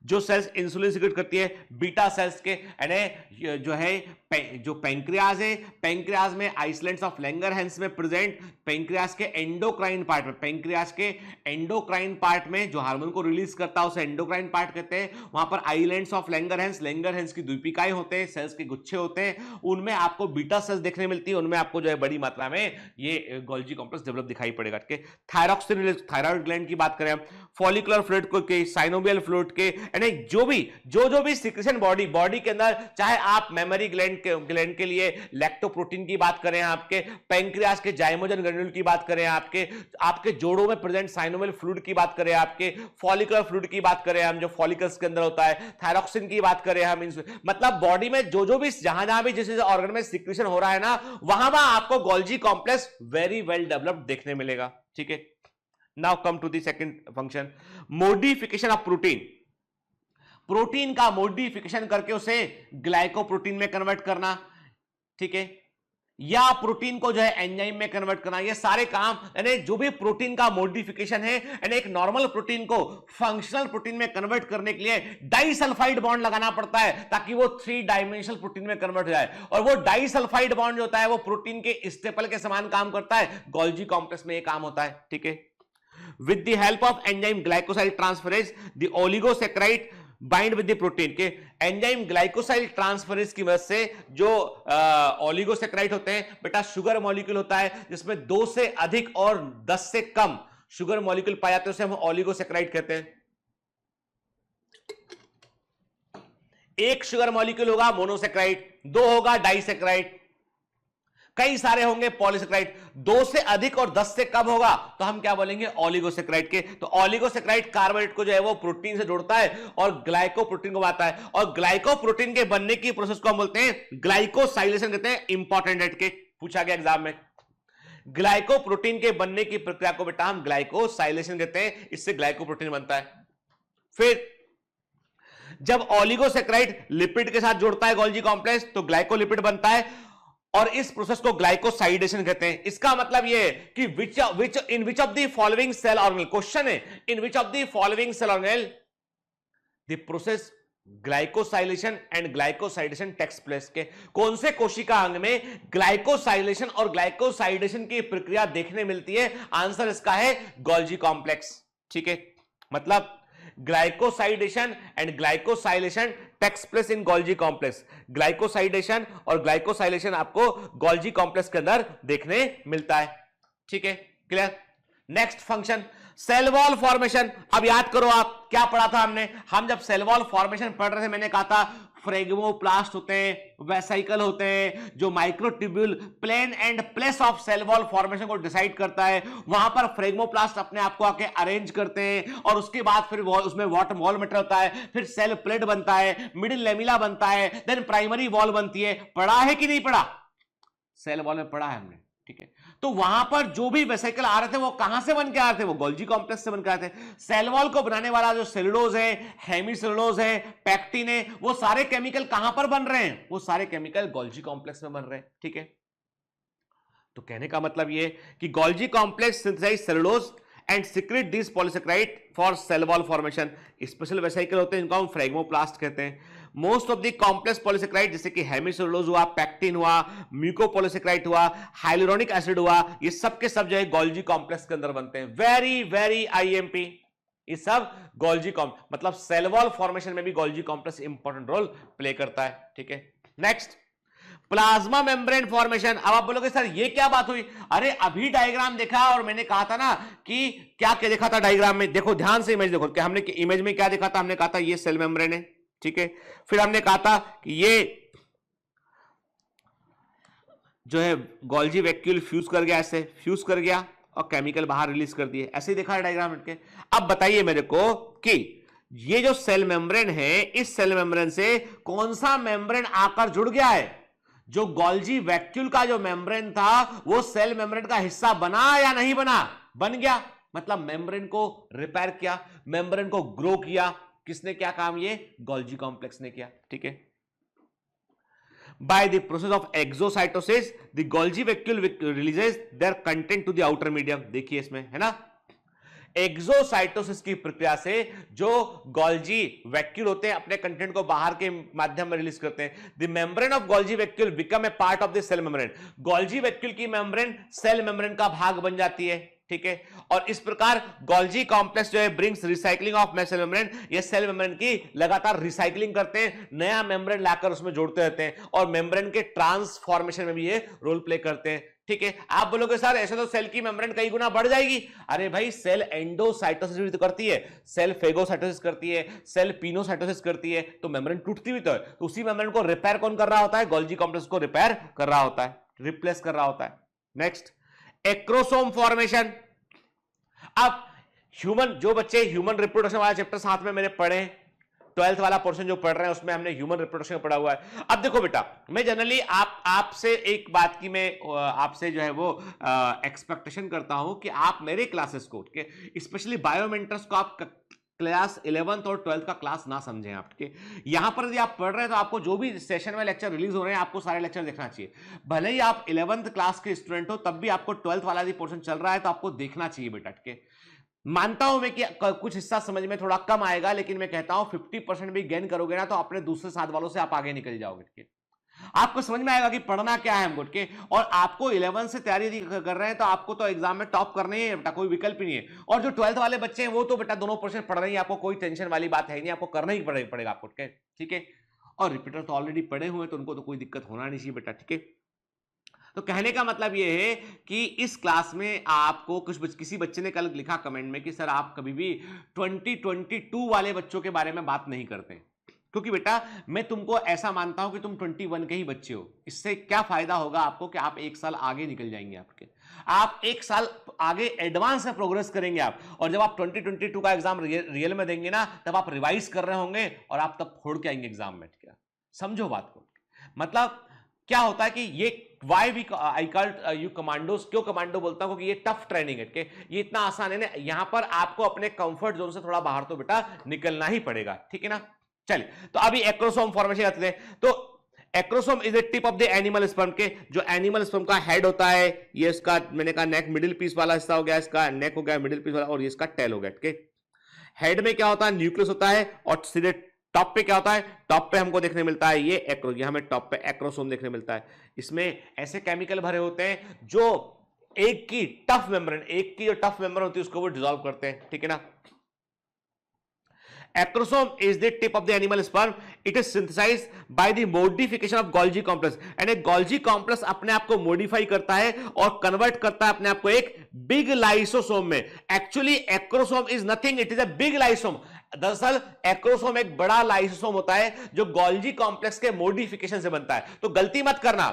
Speaker 2: जो सेल्स इंसुलिन सिक्रेट करती है, बीटा सेल्स के, यानी जो है जो पैंक्रियाज है, पैंक्रियाज में आइसलैंड्स ऑफ लैंगरहैंस में प्रेजेंट, पैंक्रियाज के एंडोक्राइन पार्ट में, पैंक्रियाज के एंडोक्राइन पार्ट में जो हार्मोन को रिलीज करता है उसे एंडोक्राइन पार्ट कहते हैं। वहां पर आइलैंड्स ऑफ लैंगरहैंस की द्वीपिकाएं होते हैं, सेल्स के गुच्छे होते हैं, उनमें आपको बीटा सेल्स देखने मिलती है, उनमें आपको जो है बड़ी मात्रा में ये गोल्जी कॉम्प्लेक्स डेवलप दिखाई पड़ेगा। थायरॉक्सिन, थायराइड ग्लैंड की बात करें, फॉलिकुलर फ्लूइड के, साइनोवियल फ्लूइड के, यानी जो भी सिक्रेशन बॉडी के अंदर, चाहे आप मेमोरी ग्लैंड के लिए लैक्टोप्रोटीन की बात करें, आपके पैंक्रियास के जाइमोजन ग्रेन्यूल की बात करें, आपके जोड़ों में प्रेजेंट साइनोवियल फ्लूइड की बात करें, आपके फॉलिकुलर फ्लूइड की बात करें हम, जो फॉलिकल्स के अंदर होता है, थायरॉक्सिन की बात करें हम, मतलब बॉडी में जो भी जहां भी जिस ऑर्गन में सिक्रेशन हो रहा है ना, वहां आपको Golgi complex very well developed देखने मिलेगा। ठीक है, now come to the second function, modification of protein. Protein का मॉडिफिकेशन करके उसे ग्लाइकोप्रोटीन में कन्वर्ट करना, ठीक है, या प्रोटीन को जो है एंजाइम में कन्वर्ट करना, ये सारे काम, यानी जो भी प्रोटीन का मॉडिफिकेशन है, यानी एक नॉर्मल प्रोटीन को फंक्शनल प्रोटीन में कन्वर्ट करने के लिए डाइसल्फाइड बॉन्ड लगाना पड़ता है ताकि वो 3 डायमेंशनल प्रोटीन में कन्वर्ट हो जाए, और वो डाइसल्फाइड बॉन्ड जो होता है वो प्रोटीन के स्टेपल के समान काम करता है, गोल्जी कॉम्प्लेक्स में ये काम होता है। ठीक है, with the help of enzyme glycoside transferase the oligosaccharide bind with the protein के, एंजाइम ग्लाइकोसाइल ट्रांसफरेज की वजह से जो ओलिगोसैकेराइड होते हैं बेटा, शुगर मॉलिक्यूल होता है जिसमें 2 से अधिक और 10 से कम शुगर मॉलिक्यूल पाए जाते हैं, उसे हम ओलिगोसैकेराइड कहते हैं। एक शुगर मॉलिक्यूल होगा मोनोसैकेराइड, 2 होगा डाइसैकेराइड, कई सारे होंगे पॉलीसैकेराइड, 2 से अधिक और 10 से कम होगा तो हम क्या बोलेंगे? ओलिगोसैकेराइड के। तो ओलिगोसैकेराइड कार्बोहाइड्रेट को जो है वो प्रोटीन से जोड़ता है और ग्लाइकोप्रोटीन को बनाता है, और ग्लाइकोप्रोटीन के बनने की प्रोसेस को हम बोलते हैं ग्लाइकोसाइलेशन कहते हैं। इंपॉर्टेंट है के, पूछा गया एग्जाम में। ग्लाइकोप्रोटीन के बनने की प्रक्रिया को बेटा हम ग्लाइकोसाइलेशन कहते हैं, इससे ग्लाइकोप्रोटीन बनता है। फिर जब ओलिगोसैकेराइड लिपिड के साथ जुड़ता है गोल्जी कॉम्प्लेक्स तो ग्लाइकोलिपिड बनता है, और इस प्रोसेस को ग्लाइकोसाइडेशन कहते हैं। इसका मतलब यह है कि in which of the following cell organelle, question है, in which of the following cell organelle the process glycosylation and glycosidation takes place, के कौन से कोशिका अंग में ग्लाइकोसाइलेशन और ग्लाइकोसाइडेशन की प्रक्रिया देखने मिलती है? आंसर इसका है गोल्जी कॉम्प्लेक्स। ठीक है, मतलब glycosidation and glycosylation takes place in Golgi complex. Glycosidation और ग्लाइकोसाइलेशन आपको गोल्जी कॉम्प्लेक्स के अंदर देखने मिलता है। ठीक है, clear. Next function cell wall formation. अब याद करो आप क्या पढ़ा था हमने, हम जब सेल वॉल फॉर्मेशन पढ़ रहे थे मैंने कहा था फ्रेगमोप्लास्ट होते हैं, वेसाइकल होते हैं, जो microtubule plane and place of cell wall formation को डिसाइड करता है। वहां पर फ्रेगमोप्लास्ट अपने आप को आके अरेंज करते हैं और उसके बाद फिर उसमें वॉल मटेरियल होता है, फिर सेल प्लेट बनता है, मिडिल लेमिला बनता है, देन प्राइमरी वॉल बनती है। पढ़ा है कि नहीं पढ़ा? सेल वॉल में पढ़ा है हमने। ठीक है, तो वहां पर जो भी वेसिकल आ रहे थे वो कहां से बन के आ रहे थे? वो गोल्जी कॉम्प्लेक्स से बन के आते थे। सेल वॉल को बनाने वाला जो सेलुलोज है, हेमीसेलुलोज है, पैक्टिन है, वो सारे केमिकल कहां पर बन रहे हैं? वो सारे केमिकल गोल्जी कॉम्प्लेक्स में बन रहे हैं। ठीक है, तो कहने का मतलब ये कि Golgi complex synthesize cellulose and secrete this polysaccharide for cell wall formation. Special vesicle होते हैं, इनको हम फ्रेगमोप्लास्ट कहते हैं। Most of the complex polysaccharide जैसे कि हेमीसेलुलोज हुआ, पैक्टिन हुआ, म्यूकोपॉलीसेकेराइड हुआ, हाइलुरोनिक एसिड हुआ, ये सब के सब जो है गोल्जी कॉम्प्लेक्स के अंदर बनते हैं। वेरी वेरी आईएमपी, ये सब गोल्जी कॉम्प्लेक्स, मतलब सेल वॉल फॉर्मेशन में भी Golgi complex important role play करता है। ठीक है, नेक्स्ट प्लाज्मा मेम्ब्रेन फॉर्मेशन। अब आप बोलोगे सर ये क्या बात हुई? अरे अभी डायग्राम देखा और मैंने कहा था ना कि क्या क्या देखा था डायग्राम में। देखो ध्यान से इमेज देखो, कि हमने इमेज में क्या देखा था? हमने कहा था ये सेल मेम्ब्रेन है। ठीक है, फिर हमने कहा था कि ये जो है गोल्जी वैक्यूल फ्यूज कर गया, ऐसे फ्यूज कर गया और केमिकल बाहर रिलीज कर दिए, ऐसे ही देखा है डायग्राम के। अब बताइए मेरे को कि ये जो सेल मेम्ब्रेन है, इस सेल मेम्ब्रेन से कौन सा मेम्ब्रेन आकर जुड़ गया है? जो गोल्जी वैक्यूल का जो मेम्ब्रेन था वो सेल मेम्ब्रेन का हिस्सा बना या नहीं बना? बन गया, मतलब मेम्ब्रेन को रिपेयर किया, मेम्ब्रेन को ग्रो किया। किसने क्या काम? ये गोल्जी कॉम्प्लेक्स ने किया। ठीक है, by the process of exocytosis the Golgi vacuole releases their content to the outer medium. देखिए इसमें है ना, एक्सोसाइटोसिस की प्रक्रिया से जो गोल्जी वैक्यूल होते हैं अपने कंटेंट को बाहर के माध्यम में रिलीज करते हैं। The membrane of Golgi vacuole become a part of the cell membrane. Golgi vacuole की मेम्ब्रेन सेल मेम्ब्रेन का भाग बन जाती है। ठीक है, और इस प्रकार गोल्जी कॉम्प्लेक्स जो है brings recycling of cell membrane, ये सेल मेम्ब्रेन की लगातार रिसाइकलिंग करते हैं, नया मेम्ब्रेन लाकर उसमें जोड़ते रहते हैं और मेम्ब्रेन के ट्रांसफॉर्मेशन में भी ये रोल प्ले करते हैं। ठीक है, आप बोलोगे सर ऐसे तो सेल की मेम्ब्रेन कई गुना बढ़ जाएगी। अरे भाई, सेल एंडोसाइटोसिस भी तो करती है, सेल फेगोसाइटोसिस करती है, सेल पिनोसाइटोसिस करती है, तो मेम्ब्रेन टूटती भी तो है। तो उसी मेम्ब्रेन को रिपेयर कौन कर रहा होता है? गोल्जी कॉम्प्लेक्स को रिपेयर कर रहा होता है, रिप्लेस कर रहा होता है। Next acrosome formation. अब ह्यूमन, जो बच्चे ह्यूमन रिप्रोडक्शन वाला चैप्टर साथ में मेरे पढ़े, 12th वाला पोर्शन जो पढ़ रहे हैं उसमें हमने ह्यूमन रिप्रोडक्शन पढ़ा हुआ है। अब देखो बेटा, मैं जनरली आपसे एक बात की मैं आपसे जो है वो एक्सपेक्टेशन करता हूं कि आप मेरे क्लासेस को, स्पेशली बायोमेंटर्स को आप क्लास 11th और 12th का क्लास ना समझें। आपके यहां पर यदि आप पढ़ रहे हैं तो आपको जो भी सेशन में लेक्चर रिलीज हो रहे हैं आपको सारे लेक्चर देखना चाहिए। भले ही आप 11th क्लास के स्टूडेंट हो तब भी आपको 12th वाला भी पोर्शन चल रहा है तो आपको देखना चाहिए बेटा। ठीक, मानता हूं मैं कि कुछ हिस्सा समझ में थोड़ा कम आएगा, लेकिन मैं कहता हूं 50% भी गेन करोगे ना तो अपने दूसरे साथ वालों से आप आगे निकल जाओगे। ठीक, आपको समझ में आएगा कि पढ़ना क्या है हमको। ठीक, और आपको 11 से तैयारी कर रहे हैं तो आपको तो एग्जाम में टॉप करना ही है बेटा, कोई विकल्प ही नहीं है। और जो 12th वाले बच्चे हैं वो तो बेटा दोनों पोर्शन पढ़ रहे हैं, आपको कोई टेंशन वाली बात है नहीं, आपको करना ही पड़ेगा आपको। ठीक है, और रिपीटर तो ऑलरेडी पढ़े हुए हैं तो उनको तो कोई दिक्कत होना नहीं चाहिए बेटा। ठीक है, तो कहने का मतलब यह है कि इस क्लास में आपको किसी बच्चे ने कल लिखा कमेंट में कि सर आप कभी भी 2022 वाले बच्चों के बारे में बात नहीं करते, क्योंकि बेटा मैं तुमको ऐसा मानता हूं कि तुम 21 के ही बच्चे हो। इससे क्या फायदा होगा आपको कि आप एक साल आगे निकल जाएंगे, आप एक साल आगे एडवांस में प्रोग्रेस करेंगे आप। और जब आप 2022 का एग्जाम रियल में देंगे ना तब आप रिवाइज कर रहे होंगे और आप तब फोड़ के आएंगे एग्जाम में। ठीक है, समझो बात को। मतलब क्या होता है कि ये why we I called you commandos, क्यों कमांडो बोलता हूं, क्योंकि ये टफ ट्रेनिंग है, ये इतना आसान है ना, यहां पर आपको अपने कंफर्ट जोन से थोड़ा बाहर तो बेटा निकलना ही पड़ेगा, ठीक है ना। चलिए, तो अभी एक्रोसोम फॉर्मेशन आते हैं। तो acrosome is the tip of the animal sperm के, जो एनिमल स्पर्म का हेड होता है, ये इसका मैंने कहा नेक मिडिल पीस वाला हिस्सा हो गया, इसका नेक हो गया मिडिल पीस वाला, और ये इसका टेल हो गया, ठीक है। हेड में क्या होता है, न्यूक्लियस होता है, और सीधे टॉप पे क्या होता है, टॉप पे हमको देखने मिलता है ये ये हमें टॉप पे एक्रोसोम देखने मिलता है। इसमें ऐसे केमिकल भरे होते हैं जो एक की टफ जो टफ मेम्ब्रेन होती है उसको वो डिसॉल्व करते हैं, ठीक है ना। Acrosome is the tip of the animal sperm. It is synthesized by the modification of Golgi complex. And a Golgi complex अपने आप को modify करता है और convert करता है अपने आप को एक big lysosome में. Actually, acrosome is nothing. It is a big lysosome. दरअसल एक्रोसोम एक बड़ा लाइसोसोम होता है जो गोल्जी कॉम्प्लेक्स के मॉडिफिकेशन से बनता है। तो गलती मत करना,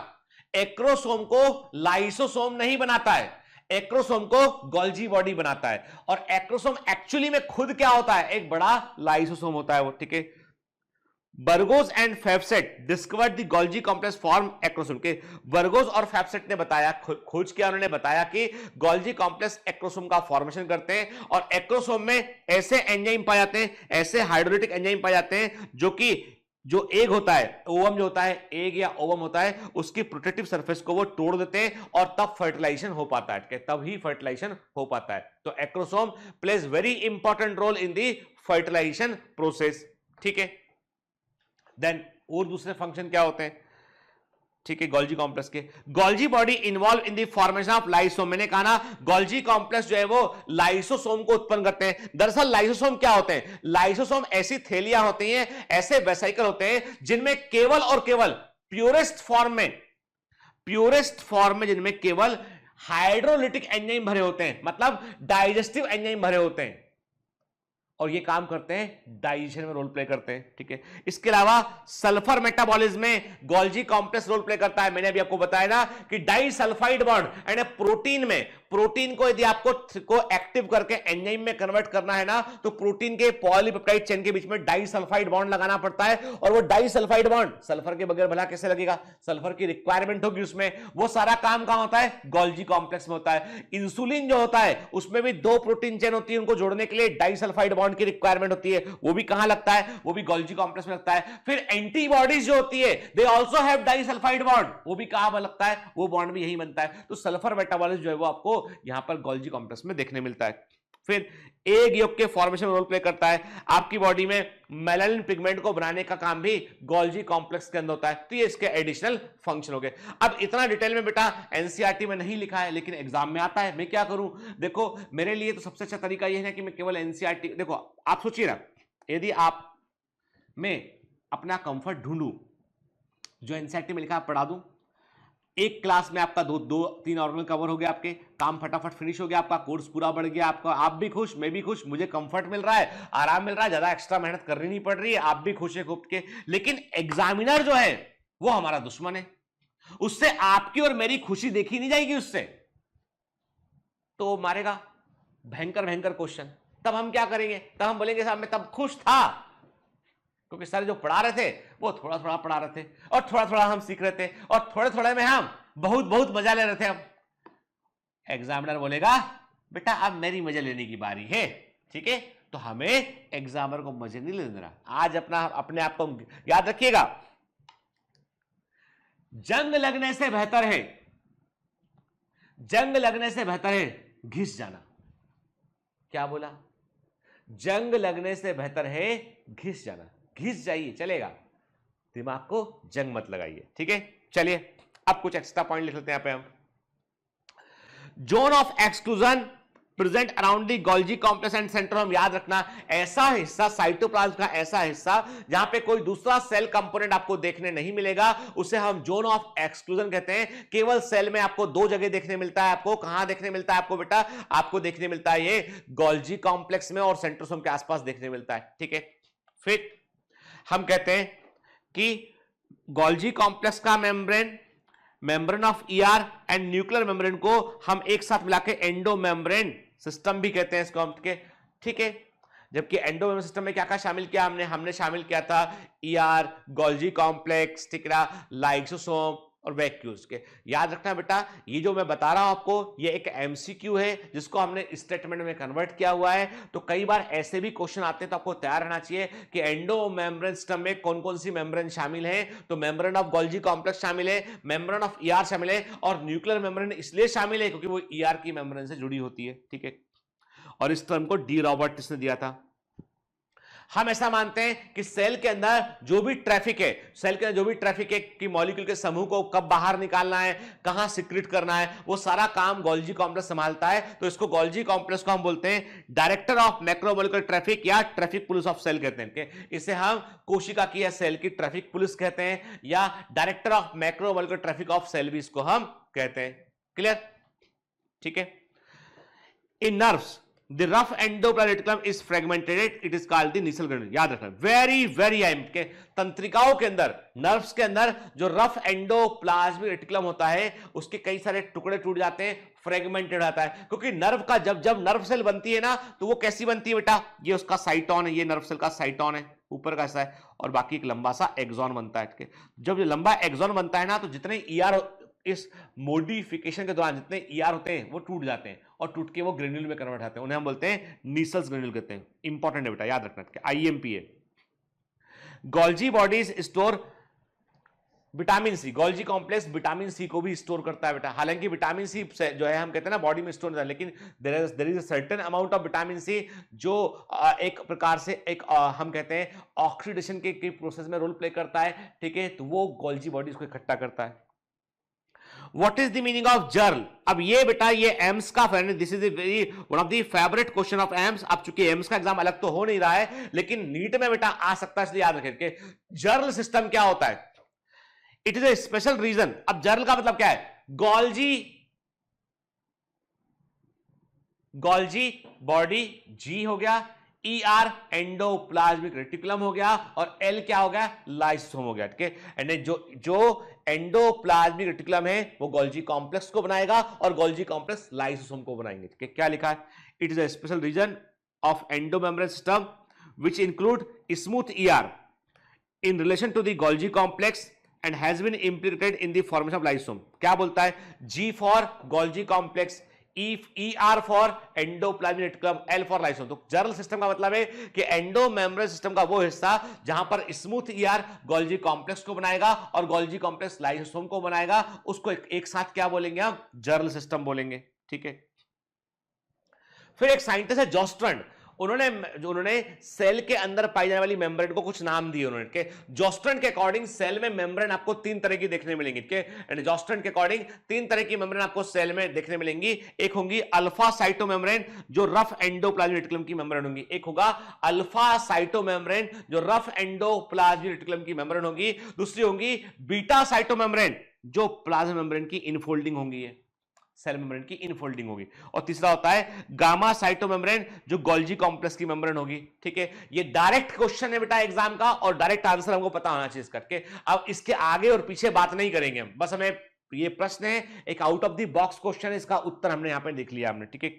Speaker 2: एक्रोसोम को लाइसोसोम नहीं बनाता है, एक्रोसोम को गोल्जी बॉडी बनाता है। और एक्रोसोम एक्चुअली में खुद क्या होता है, एक बड़ा लाइसोसोम होता है वो, ठीक है। Burgos and Fawcett discovered the Golgi complex form acrosome के, बर्गोस और फेफसेट ने बताया, खोज किया, उन्होंने बताया कि गोल्जी कॉम्प्लेक्स एक्रोसोम का फॉर्मेशन करते हैं, और एक्रोसोम में ऐसे एंजाइम पाए जाते हैं, ऐसे हाइड्रोलिटिक एंजाइम पाए जाते हैं जो एग होता है, ओवम जो होता है, एग या ओवम होता है, उसकी प्रोटेक्टिव सरफेस को वो तोड़ देते हैं और तब फर्टिलाइजेशन हो पाता है, तब ही फर्टिलाइजेशन हो पाता है। तो acrosome plays very important role in the fertilization process, ठीक है। देन और दूसरे फंक्शन क्या होते हैं, ठीक है, गोल्जी कॉम्प्लेक्स के। Golgi body involve in the formation of lysosome, मैंने कहा ना गोल्जी कॉम्प्लेक्स जो है वो लाइसोसोम को उत्पन्न करते हैं। दरअसल लाइसोसोम क्या होते हैं, लाइसोसोम ऐसी थैलियां होती हैं, ऐसे वेसिकल होते हैं जिनमें केवल और केवल प्योरेस्ट फॉर्म में जिनमें केवल हाइड्रोलिटिक एंजाइम भरे होते हैं, मतलब डाइजेस्टिव एंजाइम भरे होते हैं, और ये काम करते हैं, डाइजेशन में रोल प्ले करते हैं, ठीक है। इसके अलावा सल्फर मेटाबॉलिज्म में गोल्जी कॉम्प्लेक्स रोल प्ले करता है। मैंने अभी आपको बताया ना कि डाइसल्फाइड बॉन्ड एंड प्रोटीन को यदि आपको एक्टिव करके एंजाइम में कन्वर्ट करना है ना, तो प्रोटीन के पॉलीपेप्टाइड चेन के बीच में डाइसल्फाइड बॉन्ड लगाना पड़ता है, और वो डाइसल्फाइड बॉन्ड सल्फर के बगैर भला कैसे लगेगा, सल्फर की रिक्वायरमेंट होगी उसमें, वो सारा काम कहां होता है, गोल्जी कॉम्प्लेक्स में होता है। इंसुलिन जो होता है उसमें भी 2 प्रोटीन चेन होती है, उनको जोड़ने के लिए डाइसल्फाइड बॉन्ड की रिक्वायरमेंट होती है, वो भी कहां लगता है, वो भी गोल्जी कॉम्प्लेक्स में लगता है। फिर एंटीबॉडीज जो होती है they also have disulphide bond, वो भी कहां लगता है, वो बॉन्ड भी यही बनता है। तो सल्फर मेटाबॉलिज्म जो है वो आपको यहां पर गोल्जी कॉम्प्लेक्स में देखने मिलता है। फिर एग यolk के फॉर्मेशन में रोल प्ले करता है। आपकी बॉडी में मेलानिन पिगमेंट को बनाने का काम भी गोल्जी कॉम्प्लेक्स के अंदर होता है। तो ये इसके एडिशनल फंक्शन हो गए। अब इतना डिटेल में बेटा एनसीईआरटी में नहीं लिखा है, लेकिन एग्जाम में आता है, मैं क्या करूं, देखो मेरे लिए तो सबसे अच्छा तरीका यह है कि मैं केवल एनसीईआरटी, देखो आप सोचिए ना, यदि आप मैं अपना कंफर्ट ढूंढूं, जो एनसीईआरटी में लिखा है पढ़ा दूं, एक क्लास में आपका 2-3 ऑर्गन कवर हो गया, आपके काम फटाफट फिनिश हो गया, आपका कोर्स पूरा बढ़ गया, आपका आप भी खुश, मैं भी खुश, मुझे कंफर्ट मिल रहा है, आराम मिल रहा है, ज्यादा एक्स्ट्रा मेहनत करनी नहीं पड़ रही है, आप भी खुश है खूब के। लेकिन एग्जामिनर जो है वो हमारा दुश्मन है, उससे आपकी और मेरी खुशी देखी नहीं जाएगी, उससे तो मारेगा भयंकर भयंकर क्वेश्चन। तब हम क्या करेंगे, तब हम बोलेंगे साहब मैं तब खुश था, क्योंकि सर जो पढ़ा रहे थे वो थोड़ा थोड़ा पढ़ा रहे थे, और थोड़ा थोड़ा हम सीख रहे थे, और थोड़े थोड़े में हम बहुत बहुत मजा ले रहे थे। अब एग्जामिनर बोलेगा बेटा अब मेरी मजा लेने की बारी है, ठीक है। तो हमें एग्जामिनर को मजे नहीं लेने देना। आज अपने आप को याद रखिएगा, जंग लगने से बेहतर है घिस जाना। क्या बोला, जंग लगने से बेहतर है घिस जाना। घिस जाइए, चलेगा, दिमाग को जंग मत लगाइए, ठीक है। चलिए अब कुछ एक्स्ट्रा पॉइंट लिख लेते हैं यहां पे हम। Zone of exclusion present around the Golgi complex and centrosome. याद रखना, ऐसा हिस्सा साइटोप्लाज्म का, ऐसा हिस्सा जहां पे कोई दूसरा सेल कंपोनेंट आपको देखने नहीं मिलेगा, उसे हम जोन ऑफ एक्सक्लूजन कहते हैं। केवल सेल में आपको 2 जगह देखने मिलता है। आपको कहां देखने मिलता है, आपको बेटा आपको देखने मिलता है ये गोल्जी कॉम्प्लेक्स में और सेंट्रोसोम के आसपास देखने मिलता है, ठीक है। फिर हम कहते हैं कि गोल्जी कॉम्प्लेक्स का membrane of ER and nuclear membrane को हम एक साथ मिला के एंडो मेम्ब्रेन सिस्टम भी कहते हैं इसको हम, ठीक है। जबकि एंडो मेम्ब्रेन सिस्टम में क्या क्या शामिल किया हमने शामिल किया था ईआर, गोल्जी कॉम्प्लेक्स, ठीक है, लाइसोसोम और वैक्यूज के। याद रखना बेटा, ये जो मैं बता रहा हूं आपको, ये एक एमसीक्यू है जिसको हमने स्टेटमेंट में कन्वर्ट किया हुआ है। तो कई बार ऐसे भी क्वेश्चन आते हैं, तो आपको तैयार रहना चाहिए कि एंडो मेम्ब्रेन सिस्टम में कौन कौन सी मेम्ब्रेन शामिल है। तो मेम्ब्रेन ऑफ गोल्जी कॉम्प्लेक्स शामिल है, मेम्ब्रेन ऑफ ईआर शामिल है, और न्यूक्लियर मेम्ब्रेन इसलिए शामिल है क्योंकि वो ईआर की मेम्ब्रेन से जुड़ी होती है, ठीक है। और इस टर्म को डी रॉबर्ट्स ने दिया था। हम ऐसा मानते हैं कि सेल के अंदर जो भी ट्रैफिक है, सेल के अंदर जो भी ट्रैफिक है कि मॉलिक्यूल के समूह को कब बाहर निकालना है, कहां सिक्रेट करना है, वो सारा काम गोल्जी कॉम्प्लेक्स संभालता है। तो इसको गोल्जी कॉम्प्लेक्स को हम बोलते हैं डायरेक्टर ऑफ मैक्रोमोलिकुलर ट्रैफिक या ट्रैफिक पुलिस ऑफ सेल कहते हैं। इसे हम कोशिका की या सेल की ट्रैफिक पुलिस कहते हैं, या director of macromolecular traffic of cell भी इसको हम कहते हैं। क्लियर? ठीक है। In nerves the rough endoplasmic reticulum is fragmented, it is called the nasal granule। याद रखना, वेरी वेरी के तंत्रिकाओं के अंदर, नर्व्स के अंदर जो रफ एंडोप्लाज्मिक रेटिकुलम होता है उसके कई सारे टुकड़े टूट जाते हैं, फ्रेगमेंटेड आता है। क्योंकि नर्व का जब नर्व सेल बनती है ना, तो वो कैसी बनती है बेटा, ये उसका साइटोन है, ये नर्व सेल का साइटोन है, ऊपर का हिस्सा है, और बाकी एक लंबा सा एक्सॉन बनता है। जब लंबा एक्सॉन बनता है ना, तो जितने ईआर इस मोडिफिकेशन के दौरान जितने ईआर होते हैं वो टूट जाते हैं, और टूट के वो ग्रेन्यूल में कन्वर्ट होते हैं, उन्हें हम बोलते हैं नीसल्स ग्रेन्यूल कहते हैं। इंपॉर्टेंट है बेटा, याद रखना, आईएमपी है। Golgi bodies store vitamin C, Golgi complex vitamin C को भी स्टोर करता है बेटा। हालांकि विटामिन सी जो है हम कहते हैं ना बॉडी में स्टोर नहीं, लेकिन there is a certain amount of vitamin C जो एक प्रकार से एक हम कहते हैं ऑक्सीडेशन के प्रोसेस में रोल प्ले करता है, ठीक है। तो वो गोल्जी बॉडीज को इकट्ठा करता है। What is the meaning of जर्ल? अब ये बेटा, ये एम्स का this is one of the favourite question of AIIMS. अब चूंकि एम्स का एग्जाम अलग तो हो नहीं रहा है, लेकिन नीट में बेटा आ सकता है, इसलिए याद रखें कि जर्ल सिस्टम क्या होता है। It is a special region. अब जर्ल का मतलब क्या है, गोल्जी बॉडी, जी हो गया, ईआर एंडोप्लाज्मिक रेटिकुलम हो गया, और एल क्या हो गया, लाइसोसोम हो गया, ठीक है। एंड जो एंडोप्लाज्मिक रेटिकुलम है वो गोल्जी कॉम्प्लेक्स को बनाएगा, और गोल्जी कॉम्प्लेक्स लाइसोसोम को बनाएंगे, ठीक है। क्या लिखा है, it is a special region of endomembrane system which include smooth ER in relation to the Golgi complex and has been implicated in the formation of lysosome. क्या बोलता है, G for Golgi complex, ER for endoplasmic reticulum, L for lysosome. तो जर्ल सिस्टम का मतलब है कि एंडोमेम्ब्रेन सिस्टम का वो हिस्सा जहां पर स्मूथ ER गोल्जी कॉम्प्लेक्स को बनाएगा और गोल्जी कॉम्प्लेक्स लाइसोसोम को बनाएगा, उसको एक साथ क्या बोलेंगे हम, जर्ल सिस्टम बोलेंगे, ठीक है। फिर एक साइंटिस्ट है जॉस्ट्रैंड, उन्होंने सेल के अंदर पाई जाने वाली मेम्ब्रेन को कुछ नाम दिए उन्होंने, के जॉस्ट्रैंड के अकॉर्डिंग सेल में मेम्ब्रेन आपको 3 तरह की देखने मिलेंगी, के जॉस्ट्रैंड के अकॉर्डिंग 3 तरह की मेम्ब्रेन आपको सेल में देखने मिलेंगी। एक होंगी अल्फा साइटोमेम्ब्रेन जो रफ एंडोप्लाज्मिक रेटिकुलम की मेम्ब्रेन होंगी, एक होगा अल्फा साइटोमेम्ब्रेन जो रफ एंडोप्लाज्मिक रेटिकुलम की मेम्ब्रेन होगी, दूसरी होंगी बीटा साइटोमेम्ब्रेन जो प्लाज्मा मेम्ब्रेन की इनफोल्डिंग होंगी, सेल मेम्ब्रेन की इनफोल्डिंग होगी, और तीसरा होता है गामा साइटोमेम्ब्रेन जो गोल्जी कॉम्प्लेक्स की मेम्ब्रेन होगी, ठीक है। ये डायरेक्ट क्वेश्चन है बेटा एग्जाम का, और डायरेक्ट आंसर हमको पता होना चाहिए इसका, के अब इसके आगे और पीछे बात नहीं करेंगे हम, बस हमें ये प्रश्न है, एक out of the box question है, इसका उत्तर हमने यहां पे देख लिया हमने, ठीक है।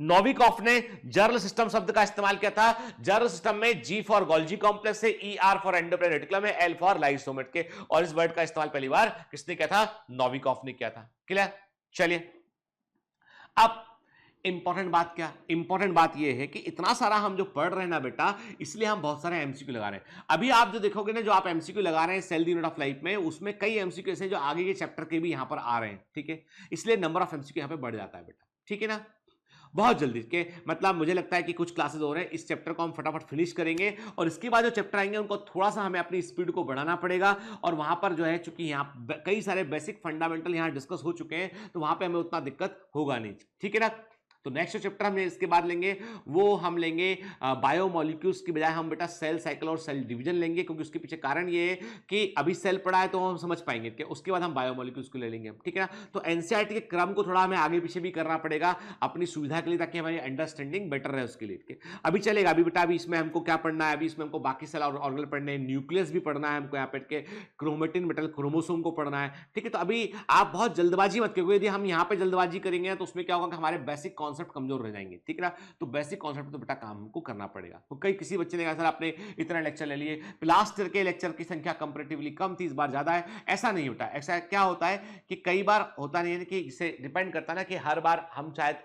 Speaker 2: नोविकॉफ ने जर्ल सिस्टम शब्द का इस्तेमाल किया था। जर्ल सिस्टम में जी फॉर गोल्जी कॉम्प्लेक्स है, ER फॉर एंडोप्लाज्मिक रेटिकुलम है, L फॉर लाइसोसोम के, और इस वर्ड का इस्तेमाल पहली बार किसने किया था, नोविकॉफ ने किया था। क्लियर? चलिए, अब इंपॉर्टेंट बात क्या, इंपॉर्टेंट बात यह है कि इतना सारा हम जो पढ़ रहे हैं ना बेटा, इसलिए हम बहुत सारे एमसीक्यू लगा रहे हैं। अभी आप जो देखोगे ना, जो आप एमसीक्यू लगा रहे हैं cell the unit of life में, उसमें कई एमसीक्यू ऐसे जो आगे के चैप्टर के भी यहां पर आ रहे हैं, ठीक है। इसलिए नंबर ऑफ एमसीक्यू यहां पे बढ़ जाता है बेटा, ठीक है ना, बहुत जल्दी के मतलब मुझे लगता है कि कुछ क्लासेस हो रहे हैं, इस चैप्टर को हम फटाफट फिनिश करेंगे, और इसके बाद जो चैप्टर आएंगे उनको थोड़ा सा हमें अपनी स्पीड को बढ़ाना पड़ेगा, और वहां पर जो है चूंकि यहाँ कई सारे बेसिक फंडामेंटल यहाँ डिस्कस हो चुके हैं, तो वहां पे हमें उतना दिक्कत होगा नहीं, ठीक है ना। तो नेक्स्ट चैप्टर हम इसके बाद लेंगे, वो हम लेंगे बायोमोलिक्यूल्स की बजाय हम बेटा सेल साइकिल और सेल डिवीजन लेंगे, क्योंकि उसके पीछे कारण ये है कि अभी सेल पढ़ा है तो हम समझ पाएंगे कि उसके बाद हम बायोमोलिक्यूल्स को ले लेंगे, ठीक है ना। तो एनसीईआरटी के क्रम को थोड़ा हमें आगे पीछे भी करना पड़ेगा अपनी सुविधा के लिए, ताकि हमारी अंडरस्टैंडिंग बेटर रहे उसके लिए। अभी चलेगा, अभी बेटा अभी इसमें हमको क्या पढ़ना है, अभी इसमें हमको बाकी सेल ऑर्गेनल पढ़ने हैं, न्यूक्लियस भी पढ़ना है हमको, यहाँ पे के क्रोमेटिन मेटल क्रोमोसोम को पढ़ना है, ठीक है। तो अभी आप बहुत जल्दबाजी मत करिए, यदि हम यहाँ पे जल्दबाजी करेंगे तो उसमें क्या होगा कि हमारे बेसिक कॉन्सेप्ट कमजोर रह जाएंगे, ठीक है ना। तो बेसिक कॉन्सेप्ट तो बेटा काम हमको करना पड़ेगा। तो कई किसी बच्चे ने कहा सर आपने इतना लेक्चर ले लिए, लास्ट ईयर के लेक्चर की संख्या कंपैरेटिवली कम थी, इस बार ज्यादा है। ऐसा नहीं होता, ऐसा क्या होता है कि कई बार होता नहीं है कि इससे डिपेंड करता ना कि हर बार हम शायद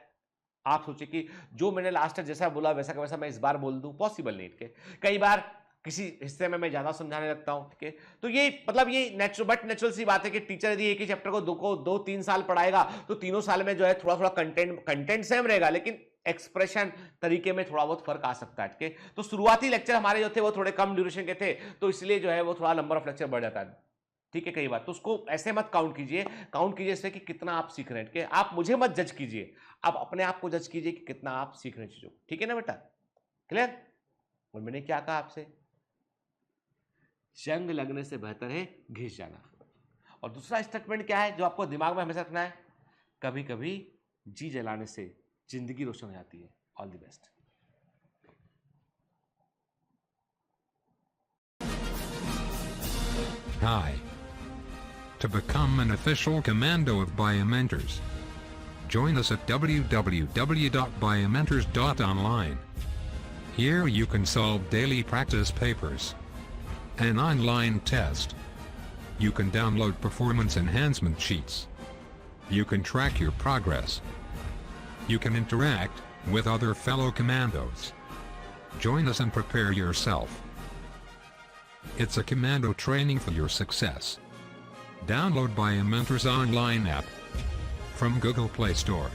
Speaker 2: आप सोचे कि जो मैंने लास्ट ईयर जैसा बोला वैसा का वैसा मैं इस बार बोल दूं, पॉसिबल नहीं। ठीक है, कई बार किसी हिस्से में मैं ज्यादा समझाने लगता हूं, ठीक है। तो ये मतलब ये नेचुरल सी बात है कि टीचर यदि एक ही चैप्टर को 2-3 साल पढ़ाएगा तो तीनों साल में जो है थोड़ा कंटेंट सेम रहेगा, लेकिन एक्सप्रेशन तरीके में थोड़ा बहुत फर्क आ सकता है। ठीक है, तो शुरुआती लेक्चर हमारे जो थे वो थोड़े कम ड्यूरेशन के थे, तो इसलिए जो है वो थोड़ा नंबर ऑफ लेक्चर बढ़ जाता है। ठीक है, कई बार तो उसको ऐसे मत काउंट कीजिए इससे कि कितना आप सीख रहे हैं। ठीक है, आप मुझे मत जज कीजिए, आप अपने आप को जज कीजिए कि कितना आप सीख रहे हैं चीजों। ठीक है ना बेटा, क्लियर। और मैंने क्या कहा आपसे, जंग लगने से बेहतर है घिस जाना। और दूसरा स्टेटमेंट क्या है जो आपको दिमाग में हमेशा रखना है, कभी कभी जी जलाने से जिंदगी रोशन हो जाती है। All the best.
Speaker 4: Hi. To become an official commando of Biomentors, join us at www.biomentors.online. Here you can solve daily practice papers, an online test. You can download performance enhancement sheets. You can track your progress. You can interact with other fellow commandos. Join us and prepare yourself. It's a commando training for your success. Download Biomentors online app from Google Play Store.